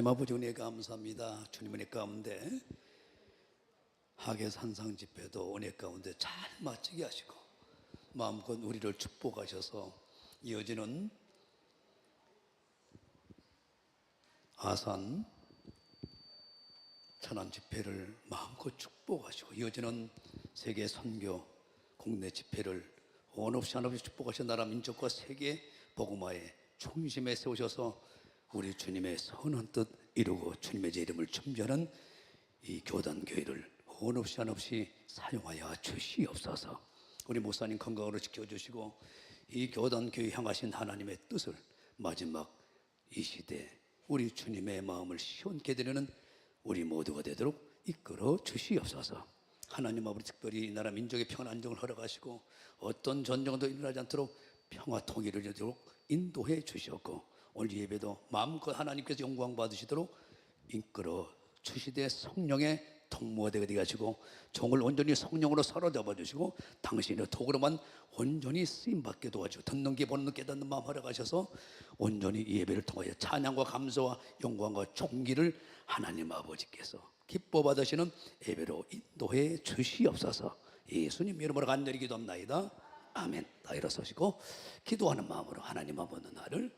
하나님 아버지 은혜 감사합니다. 주님 은혜 가운데 하계 산상 집회도 은혜 가운데 잘 마치게 하시고 마음껏 우리를 축복하셔서 이어지는 아산 천안 집회를 마음껏 축복하시고 이어지는 세계 선교 국내 집회를 한없이 축복하신 나라 민족과 세계 복음화의 중심에 세우셔서 우리 주님의 선한 뜻 이루고 주님의 제 이름을 춤전하는 이 교단교회를 한없이 사용하여 주시옵소서. 우리 목사님 건강으로 지켜주시고 이 교단교회 향하신 하나님의 뜻을 마지막 이 시대 우리 주님의 마음을 시원케 드리는 우리 모두가 되도록 이끌어 주시옵소서. 하나님 아버지 특별히 이 나라 민족의 평안 안정을 허락하시고 어떤 전쟁도 일어나지 않도록 평화 통일을 이루도록 인도해 주시옵고 오늘 예배도 마음껏 하나님께서 영광 받으시도록 이끌어 주시되 성령의 통모가 되게 하시고 종을 온전히 성령으로 사로잡아 주시고 당신의 도구로만 온전히 쓰임받게 도와주고 듣는 귀 보는 깨닫는 마음 허락하셔서 온전히 이 예배를 통하여 찬양과 감사와 영광과 존귀를 하나님 아버지께서 기뻐 받으시는 예배로 인도해 주시옵소서. 예수님 이름으로 간절히 기도합나이다. 아멘. 다 일어서시고 기도하는 마음으로 하나님 아버지 나를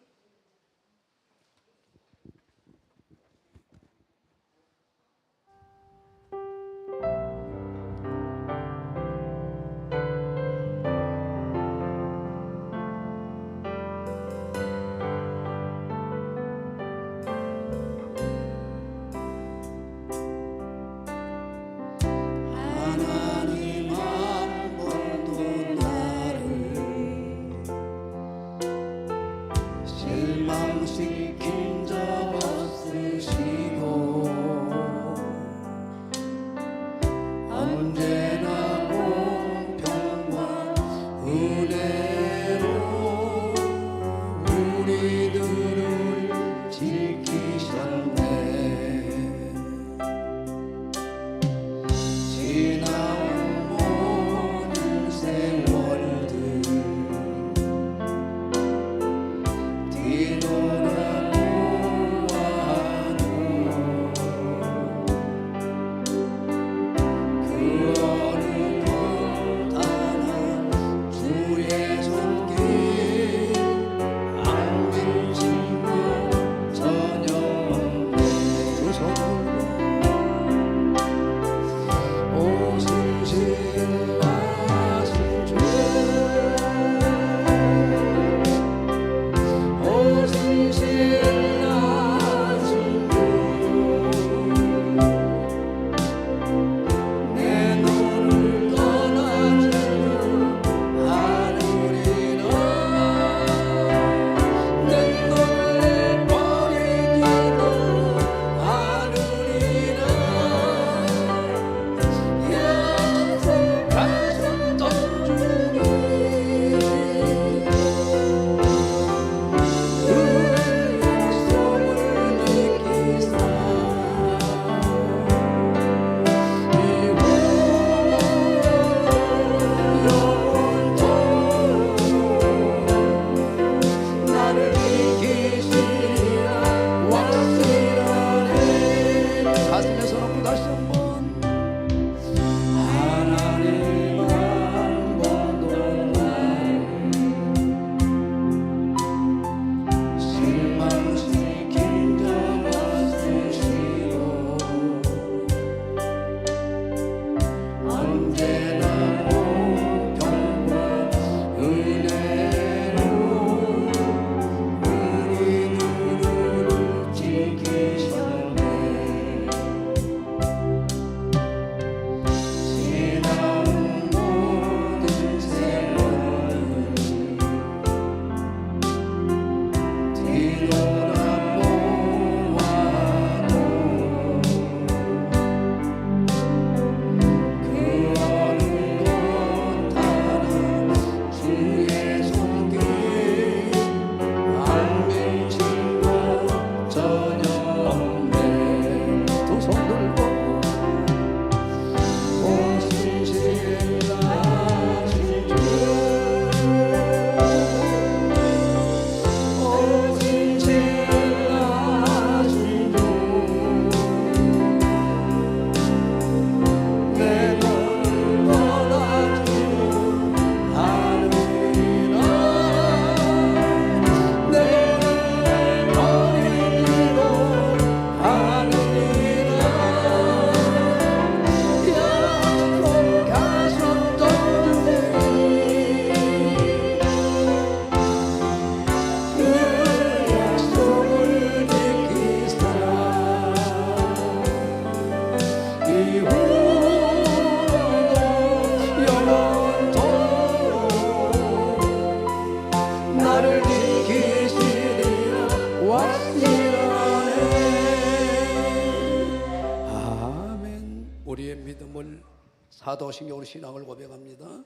사도신경으로 신앙을 고백합니다.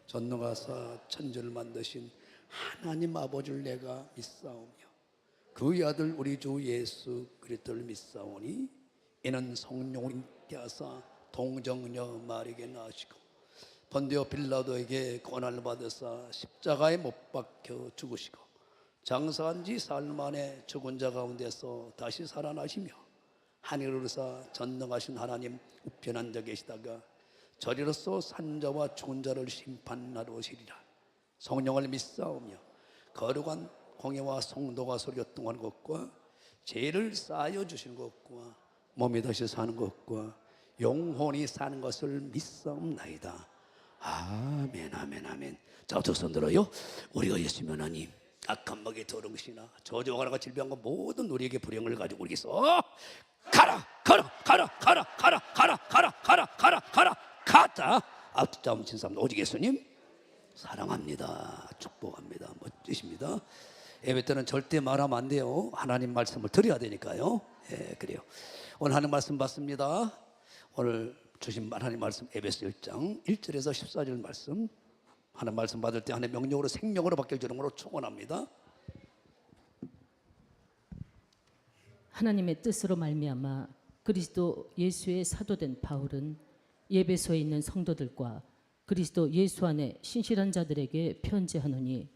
전능하사 천지를 만드신 하나님 아버지를 내가 믿사오며 그의 아들 우리 주 예수 그리스도를 믿사오니 이는 성령을 인게 하사 동정녀 마리아에게 낳으시고 본디오 빌라도에게 고난을 받으사 십자가에 못 박혀 죽으시고 장사한 지 사흘 만에 죽은 자 가운데서 다시 살아나시며 하늘을 오르사 전능하신 하나님 우편에 앉아 계시다가 저리로서 산자와 죽은 자를 심판하러 오시리라. 성령을 믿사오며 거룩한 공예와 성도가 서로 교통하는 것과 죄를 쌓여 주시는 것과 몸이 다시 사는 것과 영혼이 사는 것을 믿사옵나이다. 아멘 아멘 아멘. 자, 두 손 들어요. 우리가 예수님 하나님 악한 먹에 더러우시나 저주와 가라가 질병과 모든 우리에게 불행을 가지고 우리서 가라 가라 가라 가라 가라 가라 가라 가라 가라 가라 가자. 앞뒤 훔친 사람 오직 예수님 사랑합니다. 축복합니다. 멋지십니다. 예배 때는 절대 말하면 안 돼요. 하나님 말씀을 드려야 되니까요. 예, 그래요. 오늘 하나님 말씀 받습니다. 오늘 주신 하나님 말씀 에베소 1장 1절에서 14절 말씀, 하나님 말씀 받을 때 하나님 명령으로 생명으로 바뀔 줄로 축원합니다. 하나님의 뜻으로 말미암아 그리스도 예수의 사도된 바울은 에베소에 있는 성도들과 그리스도 예수 안에 신실한 자들에게 편지하노니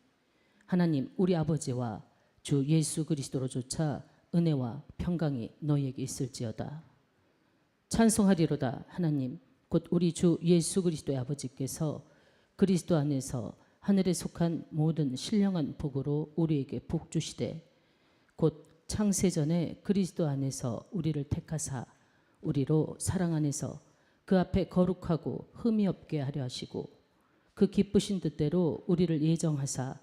하나님 우리 아버지와 주 예수 그리스도로조차 은혜와 평강이 너희에게 있을지어다. 찬송하리로다. 하나님 곧 우리 주 예수 그리스도의 아버지께서 그리스도 안에서 하늘에 속한 모든 신령한 복으로 우리에게 복 주시되 곧 창세전에 그리스도 안에서 우리를 택하사 우리로 사랑 안에서 그 앞에 거룩하고 흠이 없게 하려 하시고 그 기쁘신 뜻대로 우리를 예정하사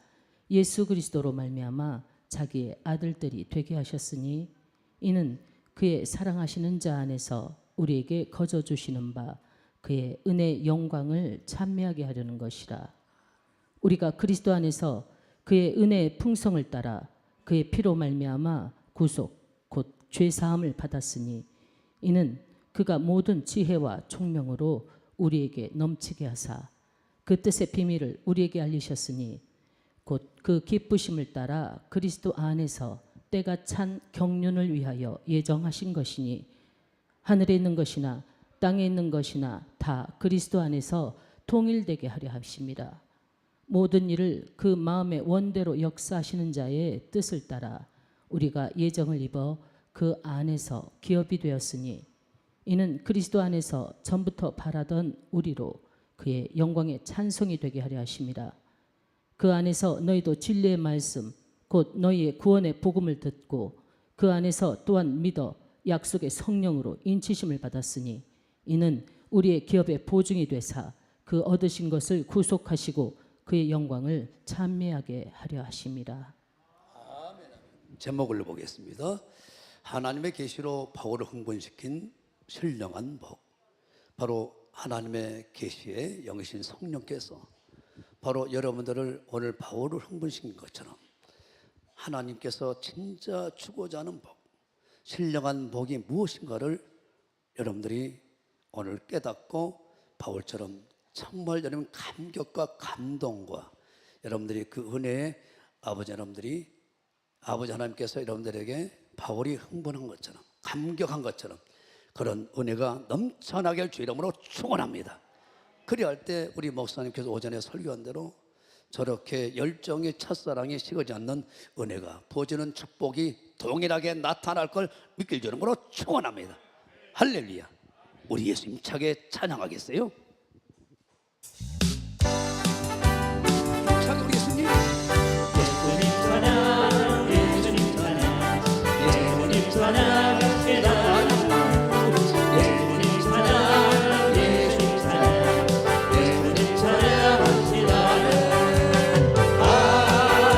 예수 그리스도로 말미암아 자기의 아들들이 되게 하셨으니 이는 그의 사랑하시는 자 안에서 우리에게 거저 주시는 바 그의 은혜의 영광을 찬미하게 하려는 것이라. 우리가 그리스도 안에서 그의 은혜의 풍성을 따라 그의 피로 말미암아 구속 곧 죄사함을 받았으니 이는 그가 모든 지혜와 총명으로 우리에게 넘치게 하사 그 뜻의 비밀을 우리에게 알리셨으니 곧 그 기쁘심을 따라 그리스도 안에서 때가 찬 경륜을 위하여 예정하신 것이니 하늘에 있는 것이나 땅에 있는 것이나 다 그리스도 안에서 통일되게 하려 하십니다. 모든 일을 그 마음의 원대로 역사하시는 자의 뜻을 따라 우리가 예정을 입어 그 안에서 기업이 되었으니 이는 그리스도 안에서 전부터 바라던 우리로 그의 영광의 찬송이 되게 하려 하심이라. 그 안에서 너희도 진리의 말씀 곧 너희의 구원의 복음을 듣고 그 안에서 또한 믿어 약속의 성령으로 인치심을 받았으니 이는 우리의 기업의 보증이 되사 그 얻으신 것을 구속하시고 그의 영광을 찬미하게 하려 하심이라. 제목을 보겠습니다. 하나님의 계시로 바울을 흥분시킨 신령한 복. 바로 하나님의 계시에 영이신 성령께서 바로 여러분들을 오늘 바울을 흥분시킨 것처럼 하나님께서 진짜 주고자 하는 복, 신령한 복이 무엇인가를 여러분들이 오늘 깨닫고 바울처럼 정말 여러분 감격과 감동과 여러분들이 그 은혜에 아버지 하나님께서 여러분들에게 바울이 흥분한 것처럼 감격한 것처럼 그런 은혜가 넘쳐나게 할 주 이름으로 축원합니다. 그리할 때 우리 목사님께서 오전에 설교한 대로 저렇게 열정의 첫사랑이 식어지 않는 은혜가 부어지는 축복이 동일하게 나타날 걸 믿길 주름으로 축원합니다. 할렐루야. 우리 예수 힘차게 찬양하겠어요? 힘차게 우리 예수님 찬양 예수님 찬양 예수님 찬양 할렐루야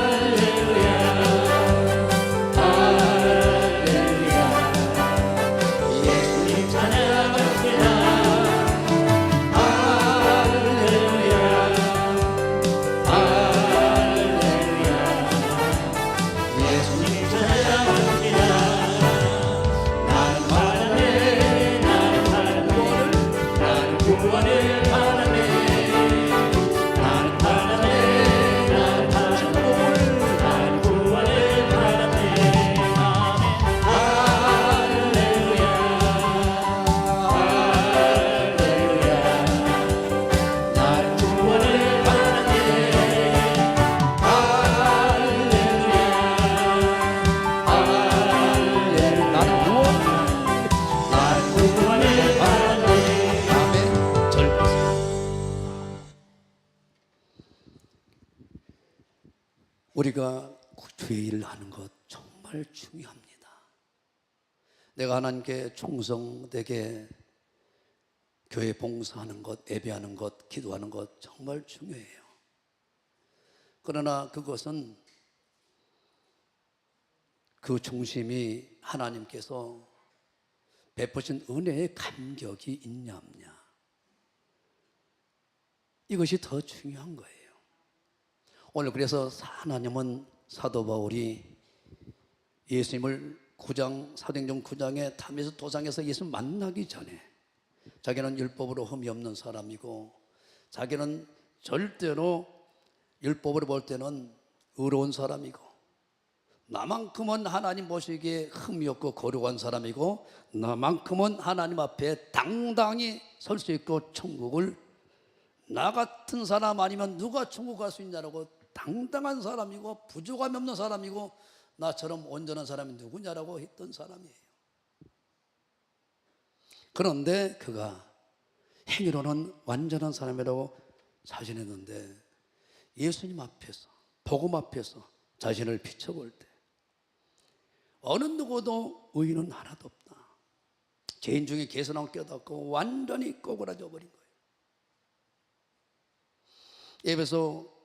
우리가 주의 일을 하는 것 정말 중요합니다. 내가 하나님께 충성되게 교회 봉사하는 것, 예배하는 것, 기도하는 것 정말 중요해요. 그러나 그것은 그 중심이 하나님께서 베푸신 은혜의 감격이 있냐 없냐, 이것이 더 중요한 거예요. 오늘 그래서 하나님은 사도 바울이 예수님을 사도행전 9장에 담에서 도상에서 예수 만나기 전에 자기는 율법으로 흠이 없는 사람이고 자기는 절대로 율법으로 볼 때는 의로운 사람이고 나만큼은 하나님 보시기에 흠이 없고 거룩한 사람이고 나만큼은 하나님 앞에 당당히 설 수 있고 천국을 나 같은 사람 아니면 누가 천국 갈 수 있냐라고 당당한 사람이고 부족함이 없는 사람이고 나처럼 온전한 사람이 누구냐라고 했던 사람이에요. 그런데 그가 행위로는 완전한 사람이라고 자신했는데 예수님 앞에서, 복음 앞에서 자신을 비춰볼 때 어느 누구도 의인은 하나도 없다, 죄인 중에 개선하고 깨닫고 완전히 꼬그라져 버린 거예요. 에베소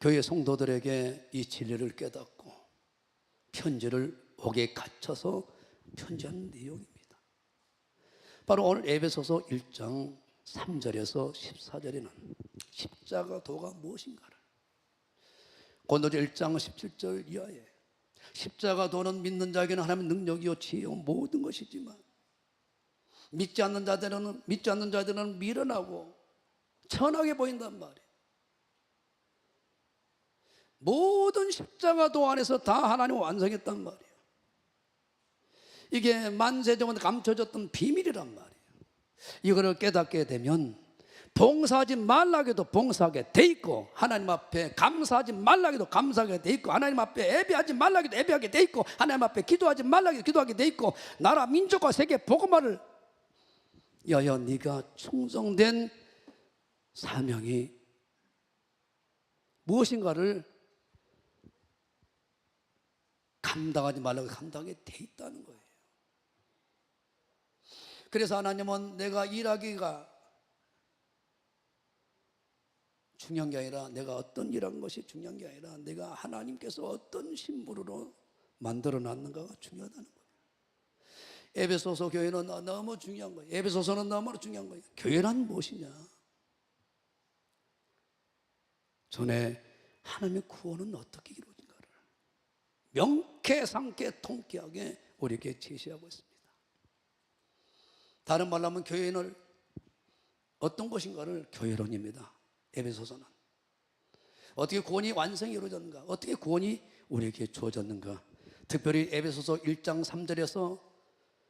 교회 성도들에게 이 진리를 깨닫고 편지를 옥에 갇혀서 편지한 내용입니다. 바로 오늘 에베소서 1장 3절에서 14절에는 십자가도가 무엇인가를, 고린도서 1장 17절 이하에 십자가도는 믿는 자에게는 하나님의 능력이요 지혜요 모든 것이지만 믿지 않는 자들은 미련하고 천하게 보인단 말이에요. 모든 십자가도 안에서 다 하나님 완성했단 말이에요. 이게 만세전부터 감춰졌던 비밀이란 말이에요. 이거를 깨닫게 되면 봉사하지 말라고 해도 봉사하게 돼 있고 하나님 앞에 감사하지 말라고 해도 감사하게 돼 있고 하나님 앞에 예배하지 말라고 해도 예배하게 돼 있고 하나님 앞에 기도하지 말라고 해도 기도하게 돼 있고 나라 민족과 세계 복음화를 위하여 네가 충성된 사명이 무엇인가를 감당하지 말라고 감당하게 돼 있다는 거예요. 그래서 하나님은 내가 일하기가 중요한 게 아니라 내가 어떤 일한 것이 중요한 게 아니라 내가 하나님께서 어떤 신부로 만들어 놨는가가 중요하다는 거예요. 에베소서 교회는 너무 중요한 거예요. 에베소서는 너무 중요한 거예요. 교회란 무엇이냐? 전에 하나님의 구원은 어떻게 이루어진가를 명쾌상쾌 통쾌하게 우리에게 제시하고 있습니다. 다른 말로 하면 교회는 어떤 것인가를 교회론입니다. 에베소서는 어떻게 구원이 완성이 이루어졌는가, 어떻게 구원이 우리에게 주어졌는가, 특별히 에베소서 1장 3절에서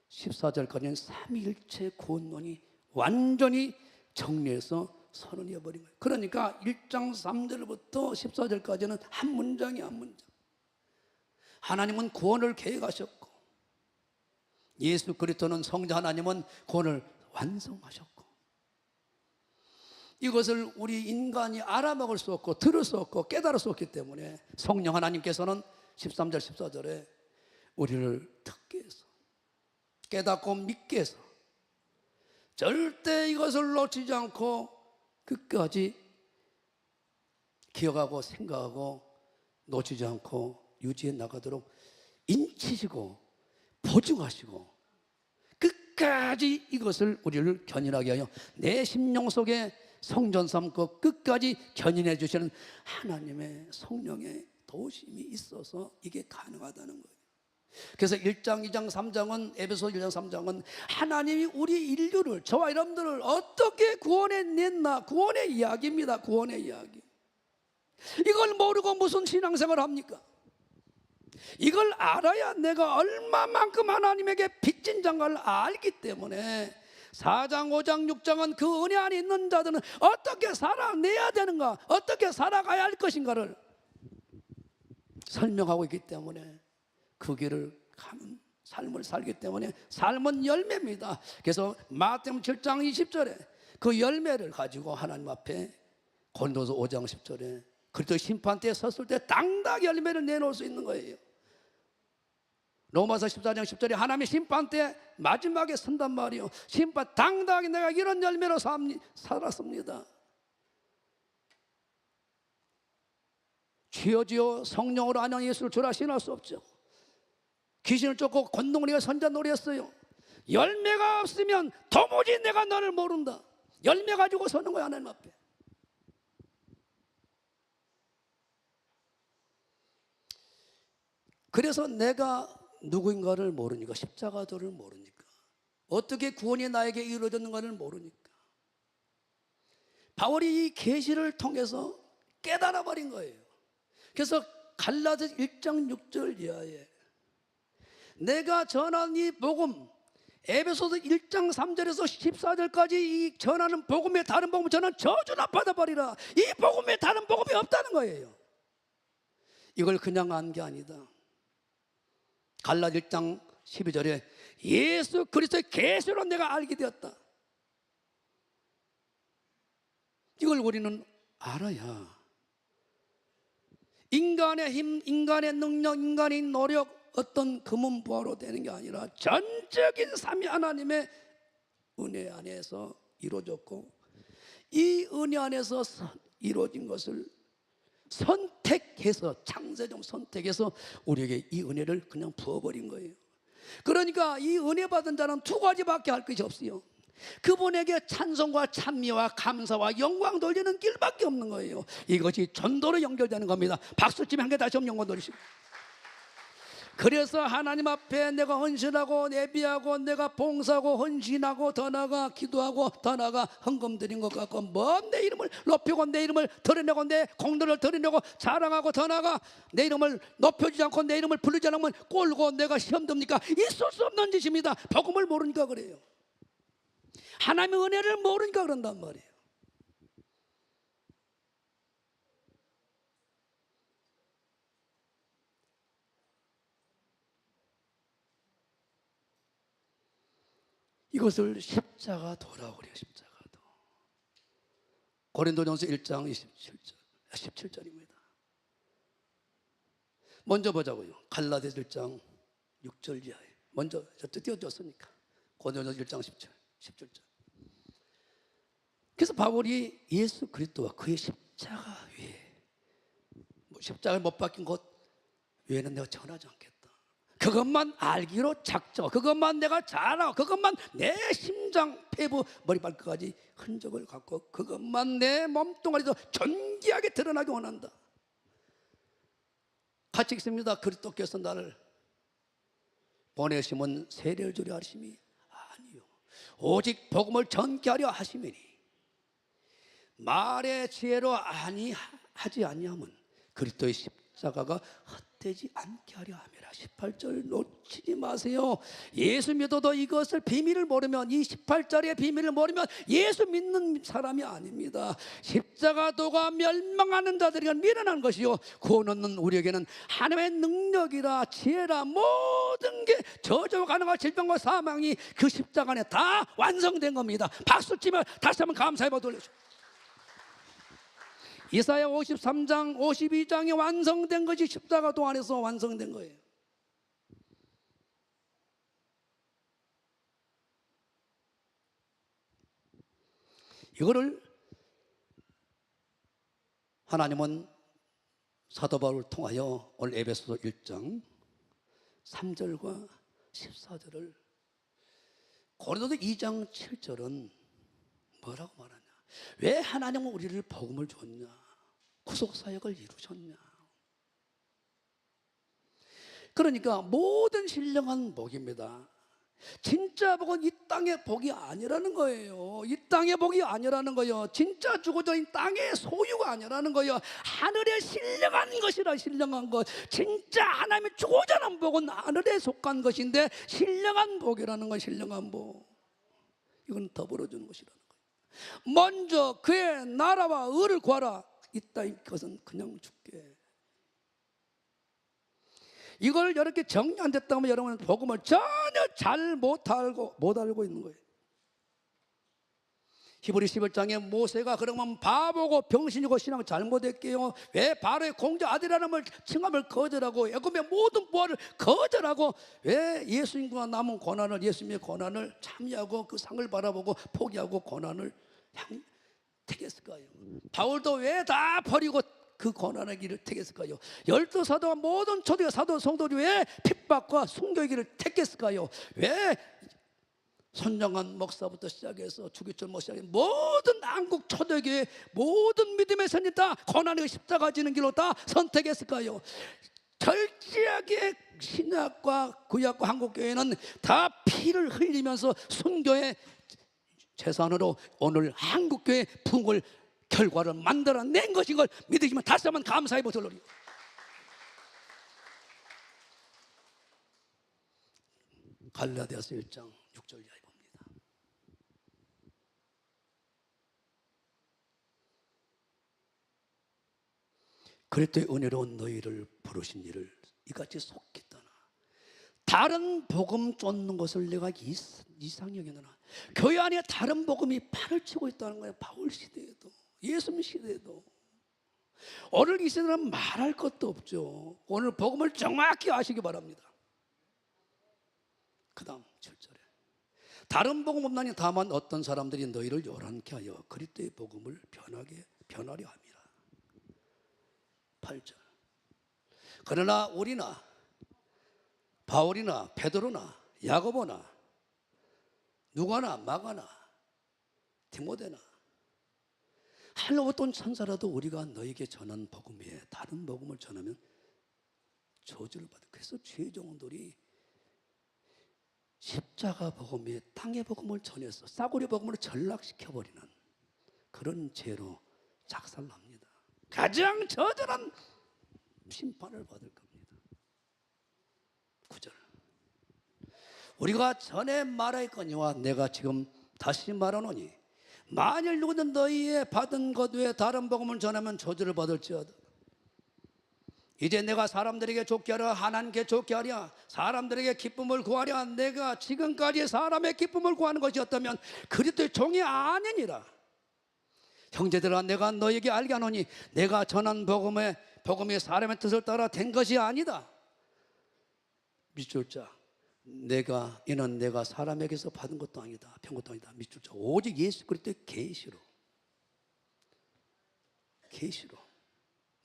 14절까지는 삼위일체 구원론이 완전히 정리해서 선언해버린 거예요. 그러니까 1장 3절부터 14절까지는 한 문장이 한 문장. 하나님은 구원을 계획하셨고 예수 그리스도는 성자 하나님은 구원을 완성하셨고 이것을 우리 인간이 알아먹을 수 없고 들을 수 없고 깨달을 수 없기 때문에 성령 하나님께서는 13절 14절에 우리를 듣게 해서 깨닫고 믿게 해서 절대 이것을 놓치지 않고 끝까지 기억하고 생각하고 놓치지 않고 유지해 나가도록 인치시고 보증하시고 끝까지 이것을 우리를 견인하게 하여 내 심령 속에 성전 삼고 끝까지 견인해 주시는 하나님의 성령의 도우심이 있어서 이게 가능하다는 거예요. 그래서 1장, 2장, 3장은 에베소 1장, 3장은 하나님이 우리 인류를 저와 여러분들을 어떻게 구원해냈나 구원의 이야기입니다. 구원의 이야기. 이걸 모르고 무슨 신앙생활을 합니까? 이걸 알아야 내가 얼마만큼 하나님에게 빚진 장가를 알기 때문에 4장, 5장, 6장은 그 은혜 안에 있는 자들은 어떻게 살아내야 되는가, 어떻게 살아가야 할 것인가를 설명하고 있기 때문에 그 길을 가는 삶을 살기 때문에 삶은 열매입니다. 그래서 마태복음 7장 20절에 그 열매를 가지고 하나님 앞에 고린도서 5장 10절에 그리스도 심판대에 섰을 때 당당히 열매를 내놓을 수 있는 거예요. 로마서 14장 10절에 하나님의 심판대 마지막에 선단 말이요, 심판 당당히 내가 이런 열매로 살았습니다. 주여 성령으로 안양 예수를 주라 신할 수 없죠. 귀신을 쫓고 권동리가 선자놀이 했어요. 열매가 없으면 도무지 내가 너를 모른다. 열매 가지고 서는 거야, 하나님 앞에. 그래서 내가 누구인가를 모르니까, 십자가도를 모르니까, 어떻게 구원이 나에게 이루어졌는가를 모르니까, 바울이 이 계시를 통해서 깨달아 버린 거예요. 그래서 갈라디아서 1장 6절 이하에 내가 전한 이 복음, 에베소서 1장 3절에서 14절까지 이 전하는 복음의 다른 복음, 저는 저주나 받아버리라. 이 복음에 다른 복음이 없다는 거예요. 이걸 그냥 안 게 아니다. 갈라디아 1장 12절에 예수 그리스도의 계시로 내가 알게 되었다. 이걸 우리는 알아야 인간의 힘, 인간의 능력, 인간의 노력, 어떤 금은부화로 되는 게 아니라 전적인 삼위 하나님의 은혜 안에서 이루어졌고, 이 은혜 안에서 이루어진 것을 선택해서, 창세적 선택해서 우리에게 이 은혜를 그냥 부어버린 거예요. 그러니까 이 은혜 받은 자는 두 가지밖에 할 것이 없어요. 그분에게 찬송과 찬미와 감사와 영광 돌리는 길밖에 없는 거예요. 이것이 전도로 연결되는 겁니다. 박수치면 한 개 다시 한번 영광 돌리시고. 그래서 하나님 앞에 내가 헌신하고 예비하고 내가 봉사하고 헌신하고 더 나아가 기도하고 더 나아가 헌금 드린 것 같고, 뭐 내 이름을 높이고 내 이름을 드러내고 내 공로를 드러내고 자랑하고 더 나아가 내 이름을 높여주지 않고 내 이름을 부르지 않으면 꼴고 내가 시험 듭니까? 있을 수 없는 짓입니다. 복음을 모르니까 그래요. 하나님의 은혜를 모르니까 그런단 말이에요. 이것을 십자가도라고 그래요. 십자가도. 고린도전서 1장 17절입니다. 먼저 보자고요. 갈라디아서 1장 6절 이하에. 먼저 띄워줬으니까 고린도전서 1장 17절. 그래서 바울이 예수 그리스도와 그의 십자가 위에, 십자가에 못 박힌 것 외에는 내가 전하지 않겠다. 그것만 알기로 작정, 그것만 내가 잘하고, 그것만 내 심장, 폐부, 머리 발끝까지 흔적을 갖고, 그것만 내 몸뚱아리에서 존귀하게 드러나기 원한다. 같이 읽습니다. 그리스도께서 나를 보내심은 세례를 주려 하심이 아니요, 오직 복음을 전케하려 하심이니 말의 지혜로 하지 아니함은 그리스도의 십자가가 헛되지 않게 하려 함이라. 18절 놓치지 마세요. 예수 믿어도 이것을 비밀을 모르면, 이 18절의 비밀을 모르면 예수 믿는 사람이 아닙니다. 십자가도가 멸망하는 자들에게 미련한 것이요, 구원 얻는 우리에게는 하나님의 능력이라 지혜라 모든 게 저주와 가능한 질병과 사망이 그 십자가 안에 다 완성된 겁니다. 박수치며 다시 한번 감사의 박 돌려주세요. 이사야 53장 52장이 완성된 것이 십자가도 안에서 완성된 거예요. 이거를 하나님은 사도 바울을 통하여 오늘 에베소서 1장 3절과 14절을, 고린도서 2장 7절은 뭐라고 말하냐? 왜 하나님은 우리를 복음을 줬냐? 구속사역을 이루셨냐? 그러니까 모든 신령한 복입니다. 진짜 복은 이 땅의 복이 아니라는 거예요. 이 땅의 복이 아니라는 거예요. 진짜 주고자 이 땅의 소유가 아니라는 거예요. 하늘에 신령한 것이라. 신령한 것, 진짜 하나님이 주고자 하는 복은 하늘에 속한 것인데, 신령한 복이라는 건 신령한 복, 이건 더불어 주는 것이라는 거예요. 먼저 그의 나라와 의를 구하라. 이 땅의 것은 그냥 줄게. 이걸 이렇게 정리 안 됐다면 여러분은 복음을 전혀 잘 못 알고 있는 거예요. 히브리 11장에 모세가 그러면 바보고 병신이고 신앙 잘못했게요. 왜 바로의 공자 아들이라는 칭함을 거절하고 애굽의 모든 부활을 거절하고 왜 예수님과 남은 고난을, 예수님의 고난을 참여하고 그 상을 바라보고 포기하고 고난을 택했을까요? 바울도 왜 다 버리고 그 고난의 길을 택했을까요? 12사도와 모든 초대 사도 성도들이 왜 핍박과 순교의 길을 택했을까요? 왜 손정한 목사부터 시작해서 주기철 목사 모든 한국 초대교회 모든 믿음의 선이 다 고난의 십자가 지는 길로 다 선택했을까요? 절제하게 신약과 구약과 한국교회는 다 피를 흘리면서 순교의 재산으로 오늘 한국교회 풍을 결과를 만들어낸 것인 걸 믿으시면 다시 한번 감사해 보세요. 갈라디아서 1장 6절 이하에 봅니다. 그랬더니 은혜로운 너희를 부르신 이를 이같이 속히 떠나 다른 복음 쫓는 것을 내가 이상히 여기노라. 교회 안에 다른 복음이 판을 치고 있다는 거예요. 바울 시대에도 예수님 시대에도. 오늘 이 시대는 말할 것도 없죠. 오늘 복음을 정확히 아시기 바랍니다. 그 다음 7절에 다른 복음 없나니 다만 어떤 사람들이 너희를 요란케 하여 그리스도의 복음을 변하려 함이라. 8절 그러나 우리나 바울이나 베드로나 야고보나 누가나 마가나 디모데나 하늘 어떤 천사라도 우리가 너에게 전한 복음 외에 다른 복음을 전하면 저주를 받아. 그래서 죄종들이 십자가 복음 외에 땅의 복음을 전해서 싸구려 복음을 전락시켜버리는 그런 죄로 작살납니다. 가장 저절한 심판을 받을 겁니다. 9절 우리가 전에 말하였거니와 내가 지금 다시 말하노니 만일 누구든 너희의 받은 것 외에 다른 복음을 전하면 저주를 받을지어다. 이제 내가 사람들에게 좋게 하려 하나님께 좋게 하랴 사람들에게 기쁨을 구하랴 내가 지금까지 사람의 기쁨을 구하는 것이었다면 그리스도의 종이 아니니라. 형제들아 내가 너에게 알게 하노니 내가 전한 복음이 사람의 뜻을 따라 된 것이 아니다. 밑줄 자 이는 내가 사람에게서 받은 것도 아니다. 편 것도 아니다. 밑줄 자 오직 예수 그리스도의 계시로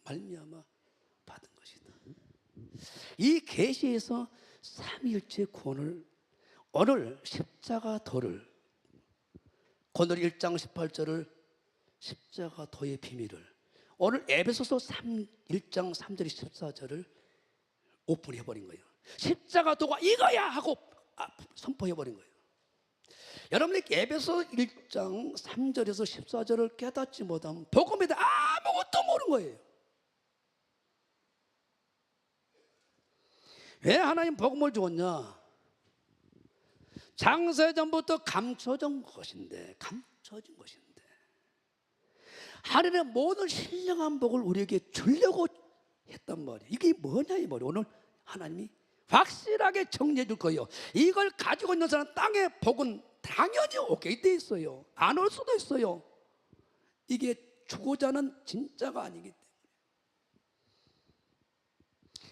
말미암아 받은 것이다. 이 계시에서 삼위일체 구원을 오늘 십자가 도를 오늘 1장 18절을 십자가 도의 비밀을 오늘 에베소서 1장 3절 14절을 오픈해버린 거예요. 십자가 도가 이거야 하고 선포해버린 거예요. 여러분이 에베소 1장 3절에서 14절을 깨닫지 못하면 복음에 대해 아무것도 모르는 거예요. 왜 하나님 복음을 주었냐? 장세전부터 감춰진 것인데 하늘의 모든 신령한 복을 우리에게 주려고 했단 말이에요. 이게 뭐냐 이 말이에요. 오늘 하나님이 확실하게 정리해 줄 거예요. 이걸 가지고 있는 사람 땅의 복은 당연히 오게 돼 있어요. 안 올 수도 있어요. 이게 주고자 하는 진짜가 아니기 때문에.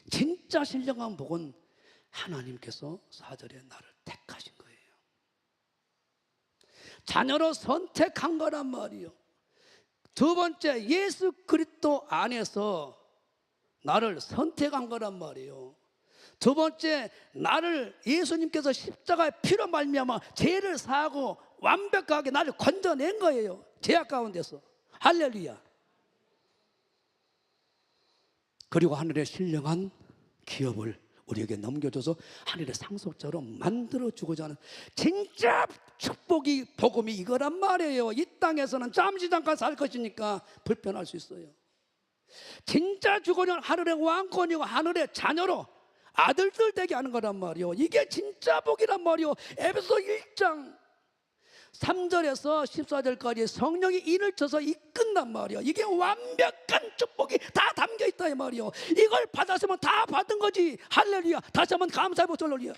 진짜 신령한 복은 하나님께서 4절에 나를 택하신 거예요. 자녀로 선택한 거란 말이에요. 두 번째 예수 그리스도 안에서 나를 선택한 거란 말이에요. 두 번째 나를 예수님께서 십자가의 피로 말미암아 죄를 사하고 완벽하게 나를 건져낸 거예요. 죄악 가운데서. 할렐루야. 그리고 하늘의 신령한 기업을 우리에게 넘겨줘서 하늘의 상속자로 만들어주고자 하는 진짜 축복이 복음이 이거란 말이에요. 이 땅에서는 잠시 잠깐 살 것이니까 불편할 수 있어요. 진짜 주고자 하는 하늘의 왕권이고 하늘의 자녀로 아들들 되게 하는 거란 말이에요. 이게 진짜 복이란 말이에요. 에베소 1장 3절에서 14절까지 성령이 인을 쳐서 이끈단 말이에요. 이게 완벽한 축복이 다 담겨 있다 이 말이에요. 이걸 받았으면 다 받은 거지. 할렐루야. 다시 한번 감사해 보세요. 할렐루야.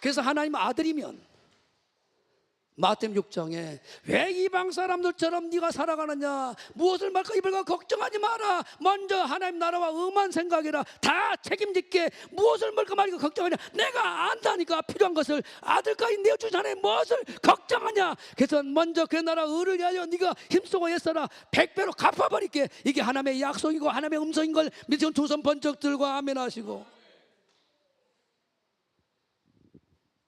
그래서 하나님 아들이면 마태복음 6장에 왜 이방 사람들처럼 네가 살아가느냐, 무엇을 말까 입을까 걱정하지 마라. 먼저 하나님 나라와 음한 생각이라. 다 책임질게. 무엇을 말까 말까 걱정하냐, 내가 안다니까. 필요한 것을 아들까지 내어주자네. 무엇을 걱정하냐. 그래서 먼저 그 나라 의를 위하여 네가 힘쓰고 애써라. 100배로 갚아버릴게. 이게 하나님의 약속이고 하나님의 음성인 걸 믿으시고 두 손 번쩍 들고 아멘 하시고.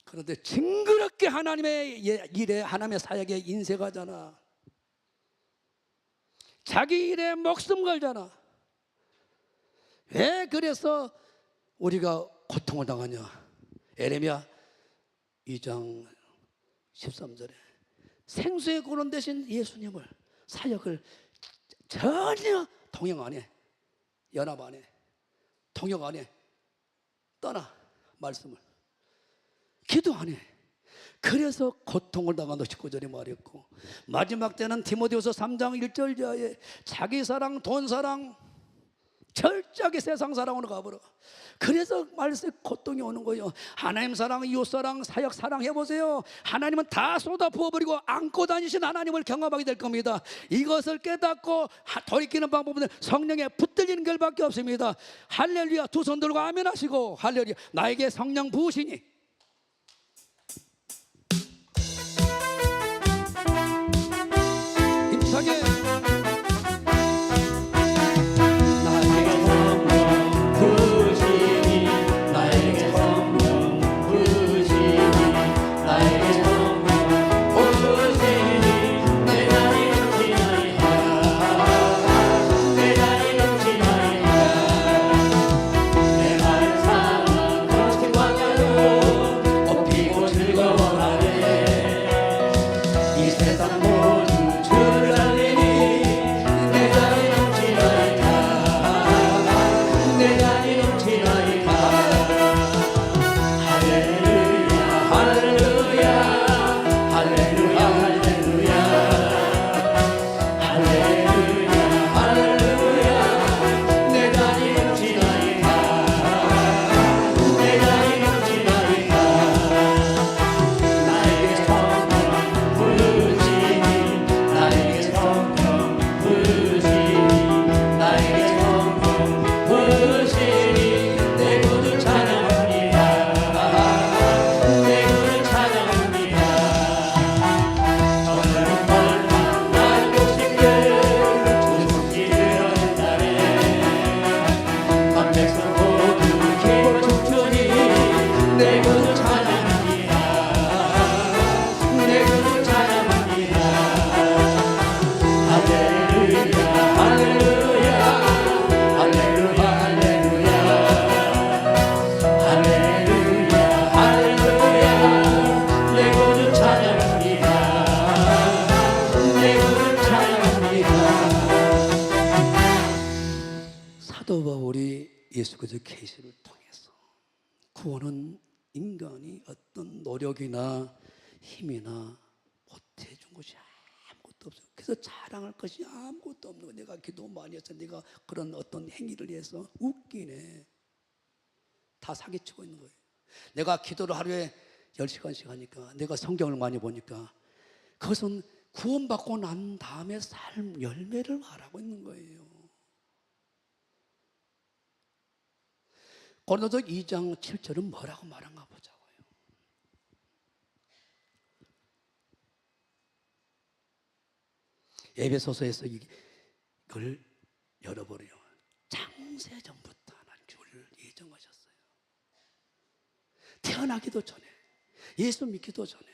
그런데 징그럽게 하나님의 일에, 하나님의 사역에 인색하잖아. 자기 일에 목숨 걸잖아. 왜 그래서 우리가 고통을 당하냐. 에레미야 2장 13절에 생수의 구름 대신 예수님을, 사역을 전혀 동행 안 해. 연합 안 해. 동역 안 해. 떠나. 말씀을 기도 안 해. 그래서 고통을 당한다 19절에 말했고, 마지막 때는 디모데후서 3장 1절 이하에 자기 사랑, 돈 사랑, 철저하게 세상 사랑으로 가버려. 그래서 말세 고통이 오는 거예요. 하나님 사랑, 이웃 사랑, 사역 사랑 해보세요. 하나님은 다 쏟아 부어버리고 안고 다니신 하나님을 경험하게 될 겁니다. 이것을 깨닫고 돌이키는 방법은 성령에 붙들리는 결밖에 없습니다. 할렐루야. 두 손 들고 아멘 하시고, 할렐루야. 나에게 성령 부으시니 힘차게 사도 바울이 예수 그리스도의 계시를 통해서 구원은 인간이 어떤 노력이나 힘이나 못해준 것이 아무것도 없어요. 그래서 자랑할 것이 아무것도 없는 거예요. 내가 기도 많이 해서 내가 그런 어떤 행위를 해서 웃기네. 다 사기치고 있는 거예요. 내가 기도를 하루에 10시간씩 하니까, 내가 성경을 많이 보니까 그것은 구원받고 난 다음에 삶 열매를 말하고 있는 거예요. 고린도서 2장 7절은 뭐라고 말한가 보자고요. 에베소서에서 이걸 열어버려요. 창세전부터 하나님께 우리를 예정하셨어요. 태어나기도 전에, 예수 믿기도 전에,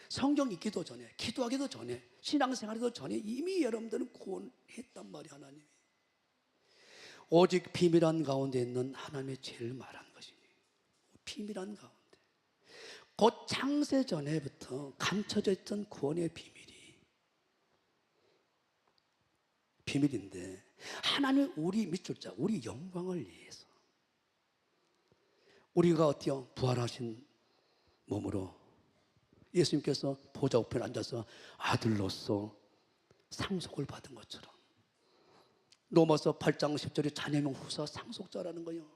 성경 읽기도 전에, 기도하기도 전에, 신앙생활하기도 전에 이미 여러분들은 구원했단 말이에요. 하나님이. 오직 비밀한 가운데 있는 하나님의 죄를 말하는 것이니, 비밀한 가운데, 곧 창세 전에부터 감춰져 있던 구원의 비밀인데, 하나님 우리 밑줄 자, 우리 영광을 위해서 우리가 어때요? 부활하신 몸으로 예수님께서 보좌 우편에 앉아서 아들로서 상속을 받은 것처럼, 로마서 8장 10절에 자녀명 후사 상속자라는 거예요.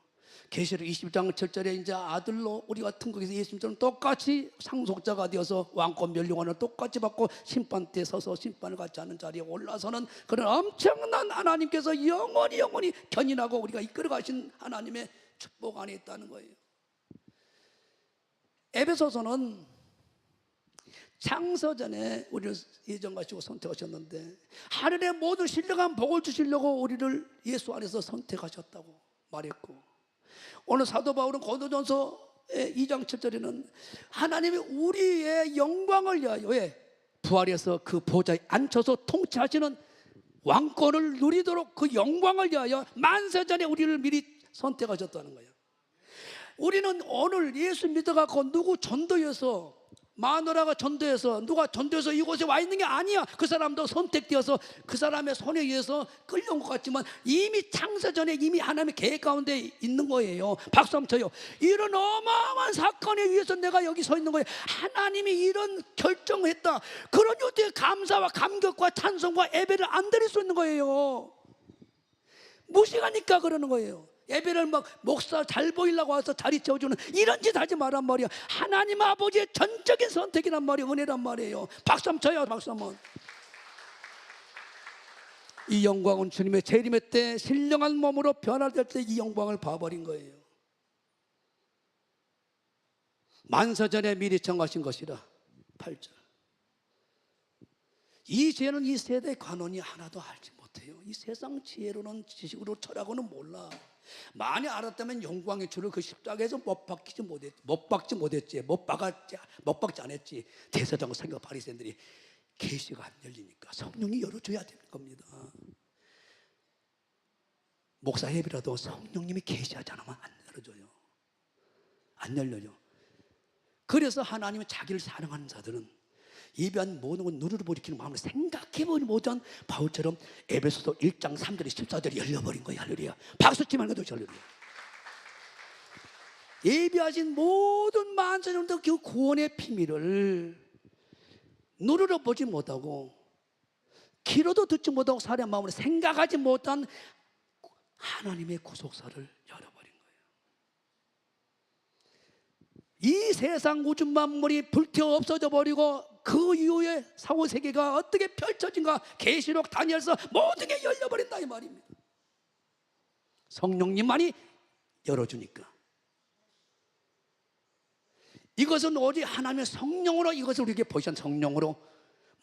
계시록 21장 7절에 이제 아들로 우리가 등극해서 예수님처럼 똑같이 상속자가 되어서 왕권 멸류관을 똑같이 받고 심판대에 서서 심판을 같이 하는 자리에 올라서는 그런 엄청난 하나님께서 영원히 견인하고 우리가 이끌어 가신 하나님의 축복 안에 있다는 거예요. 에베소서는 창세전에 우리를 예정하시고 선택하셨는데 하늘의 모든 신령한 복을 주시려고 우리를 예수 안에서 선택하셨다고 말했고, 오늘 사도 바울은 고린도전서 2장 7절에는 하나님이 우리의 영광을 위하여, 왜? 부활해서 그 보좌에 앉혀서 통치하시는 왕권을 누리도록 그 영광을 위하여 만세전에 우리를 미리 선택하셨다는 거예요. 우리는 오늘 예수 믿어갖고 누구 전도해서, 마누라가 전도해서, 누가 전도해서 이곳에 와 있는 게 아니야. 그 사람도 선택되어서 그 사람의 손에 의해서 끌려온 것 같지만 이미 창세전에 이미 하나님의 계획 가운데 있는 거예요. 박수 한번 쳐요. 이런 어마어마한 사건에 의해서 내가 여기 서 있는 거예요. 하나님이 이런 결정을 했다. 그러니 어떻게 감사와 감격과 찬송과 예배를 안 드릴 수 있는 거예요. 무식하니까 그러는 거예요. 예배를 막 목사 잘 보이려고 와서 자리 채워주는 이런 짓 하지 말란 말이야. 하나님 아버지의 전적인 선택이란 말이에요. 은혜란 말이에요. 박수 한번 쳐요. 박수 한번. 이 영광은 주님의 재림의 때 신령한 몸으로 변화될 때 이 영광을 봐버린 거예요. 만세전에 미리 정하신 것이라. 8절. 이 죄는 이 세대 관원이 하나도 알지 못해요. 이 세상 지혜로는, 지식으로, 철학으로는 몰라. 많이 알았다면 영광의 주를 그 십자가에서 못 박지 못했지. 못 박지 않았지. 대사장과 생각 바리새인들이 계시가 안 열리니까 성령이 열어줘야 되는 겁니다. 목사 예배라도 성령님이 계시하지 않으면 안 열어줘요. 안 열려요. 그래서 하나님은 자기를 사랑하는 자들은 예배한 모든 걸 누르르 버리키는 마음을 생각해보지 못한 바울처럼 에베소서 1장 3절에 14절이 열려버린 거예요. 할렐루야. 박수 치면 해도 할렐루야. 예배하신 모든 만세전도 그 구원의 비밀을 누르러 보지 못하고 귀로도 듣지 못하고 사람의 마음으로 생각하지 못한 하나님의 구속사를 열어버린 거예요. 이 세상 우주 만물이 불태워 없어져 버리고 그 이후에 사후 세계가 어떻게 펼쳐진가, 계시록 다니엘서 모든 게 열려버린다 이 말입니다. 성령님만이 열어주니까. 이것은 오직 하나님의 성령으로, 이것을 우리에게 보이신 성령으로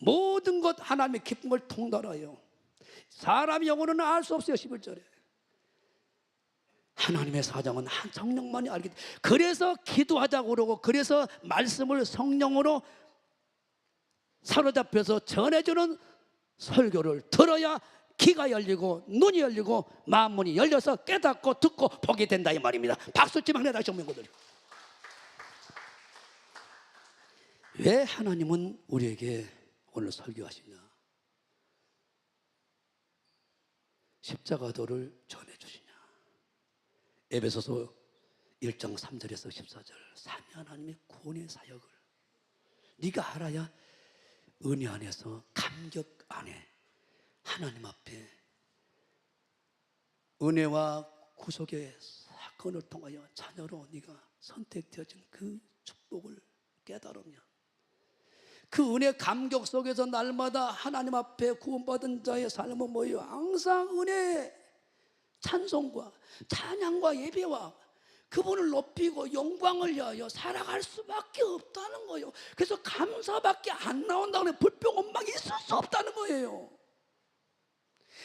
모든 것 하나님의 기쁜 걸 통달하여 사람의 영혼은 알 수 없어요. 11절에 하나님의 사정은 한 성령만이 알기 때문에, 그래서 기도하자고 그러고, 그래서 말씀을 성령으로 사로잡혀서 전해주는 설교를 들어야 귀가 열리고 눈이 열리고 마음문이 열려서 깨닫고 듣고 보게 된다 이 말입니다. 박수 치면 다시 한번 거들요. 왜 하나님은 우리에게 오늘 설교하시냐? 십자가도를 전해주시냐? 에베소서 1장 3절에서 14절, 삼위 하나님의 구원의 사역을 네가 알아야 은혜 안에서, 감격 안에 하나님 앞에 은혜와 구속의 사건을 통하여 자녀로 네가 선택되어진 그 축복을 깨달으면, 그 은혜 감격 속에서 날마다 하나님 앞에 구원받은 자의 삶은 뭐예요? 항상 은혜, 찬송과 찬양과 예배와 그분을 높이고 영광을 위하여 살아갈 수밖에 없다는 거예요. 그래서 감사밖에 안 나온다는, 불평 원망이 있을 수 없다는 거예요.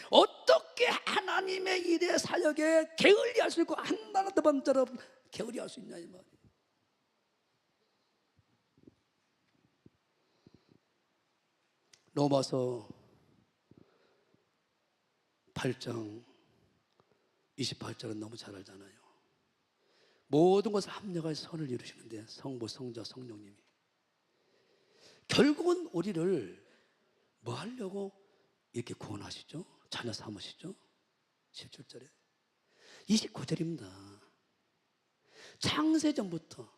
어떻게 하나님의 일의 사역에 게을리할 수 있고 한나라 대밤처럼 게을리할 수 있냐 이 말이에요. 로마서 8장 28절은 너무 잘 알잖아요. 모든 것을 합력하여 선을 이루시는데 성부, 성자, 성령님이 결국은 우리를 뭐 하려고 이렇게 구원하시죠? 자녀 삼으시죠? 17절에 29절입니다. 창세전부터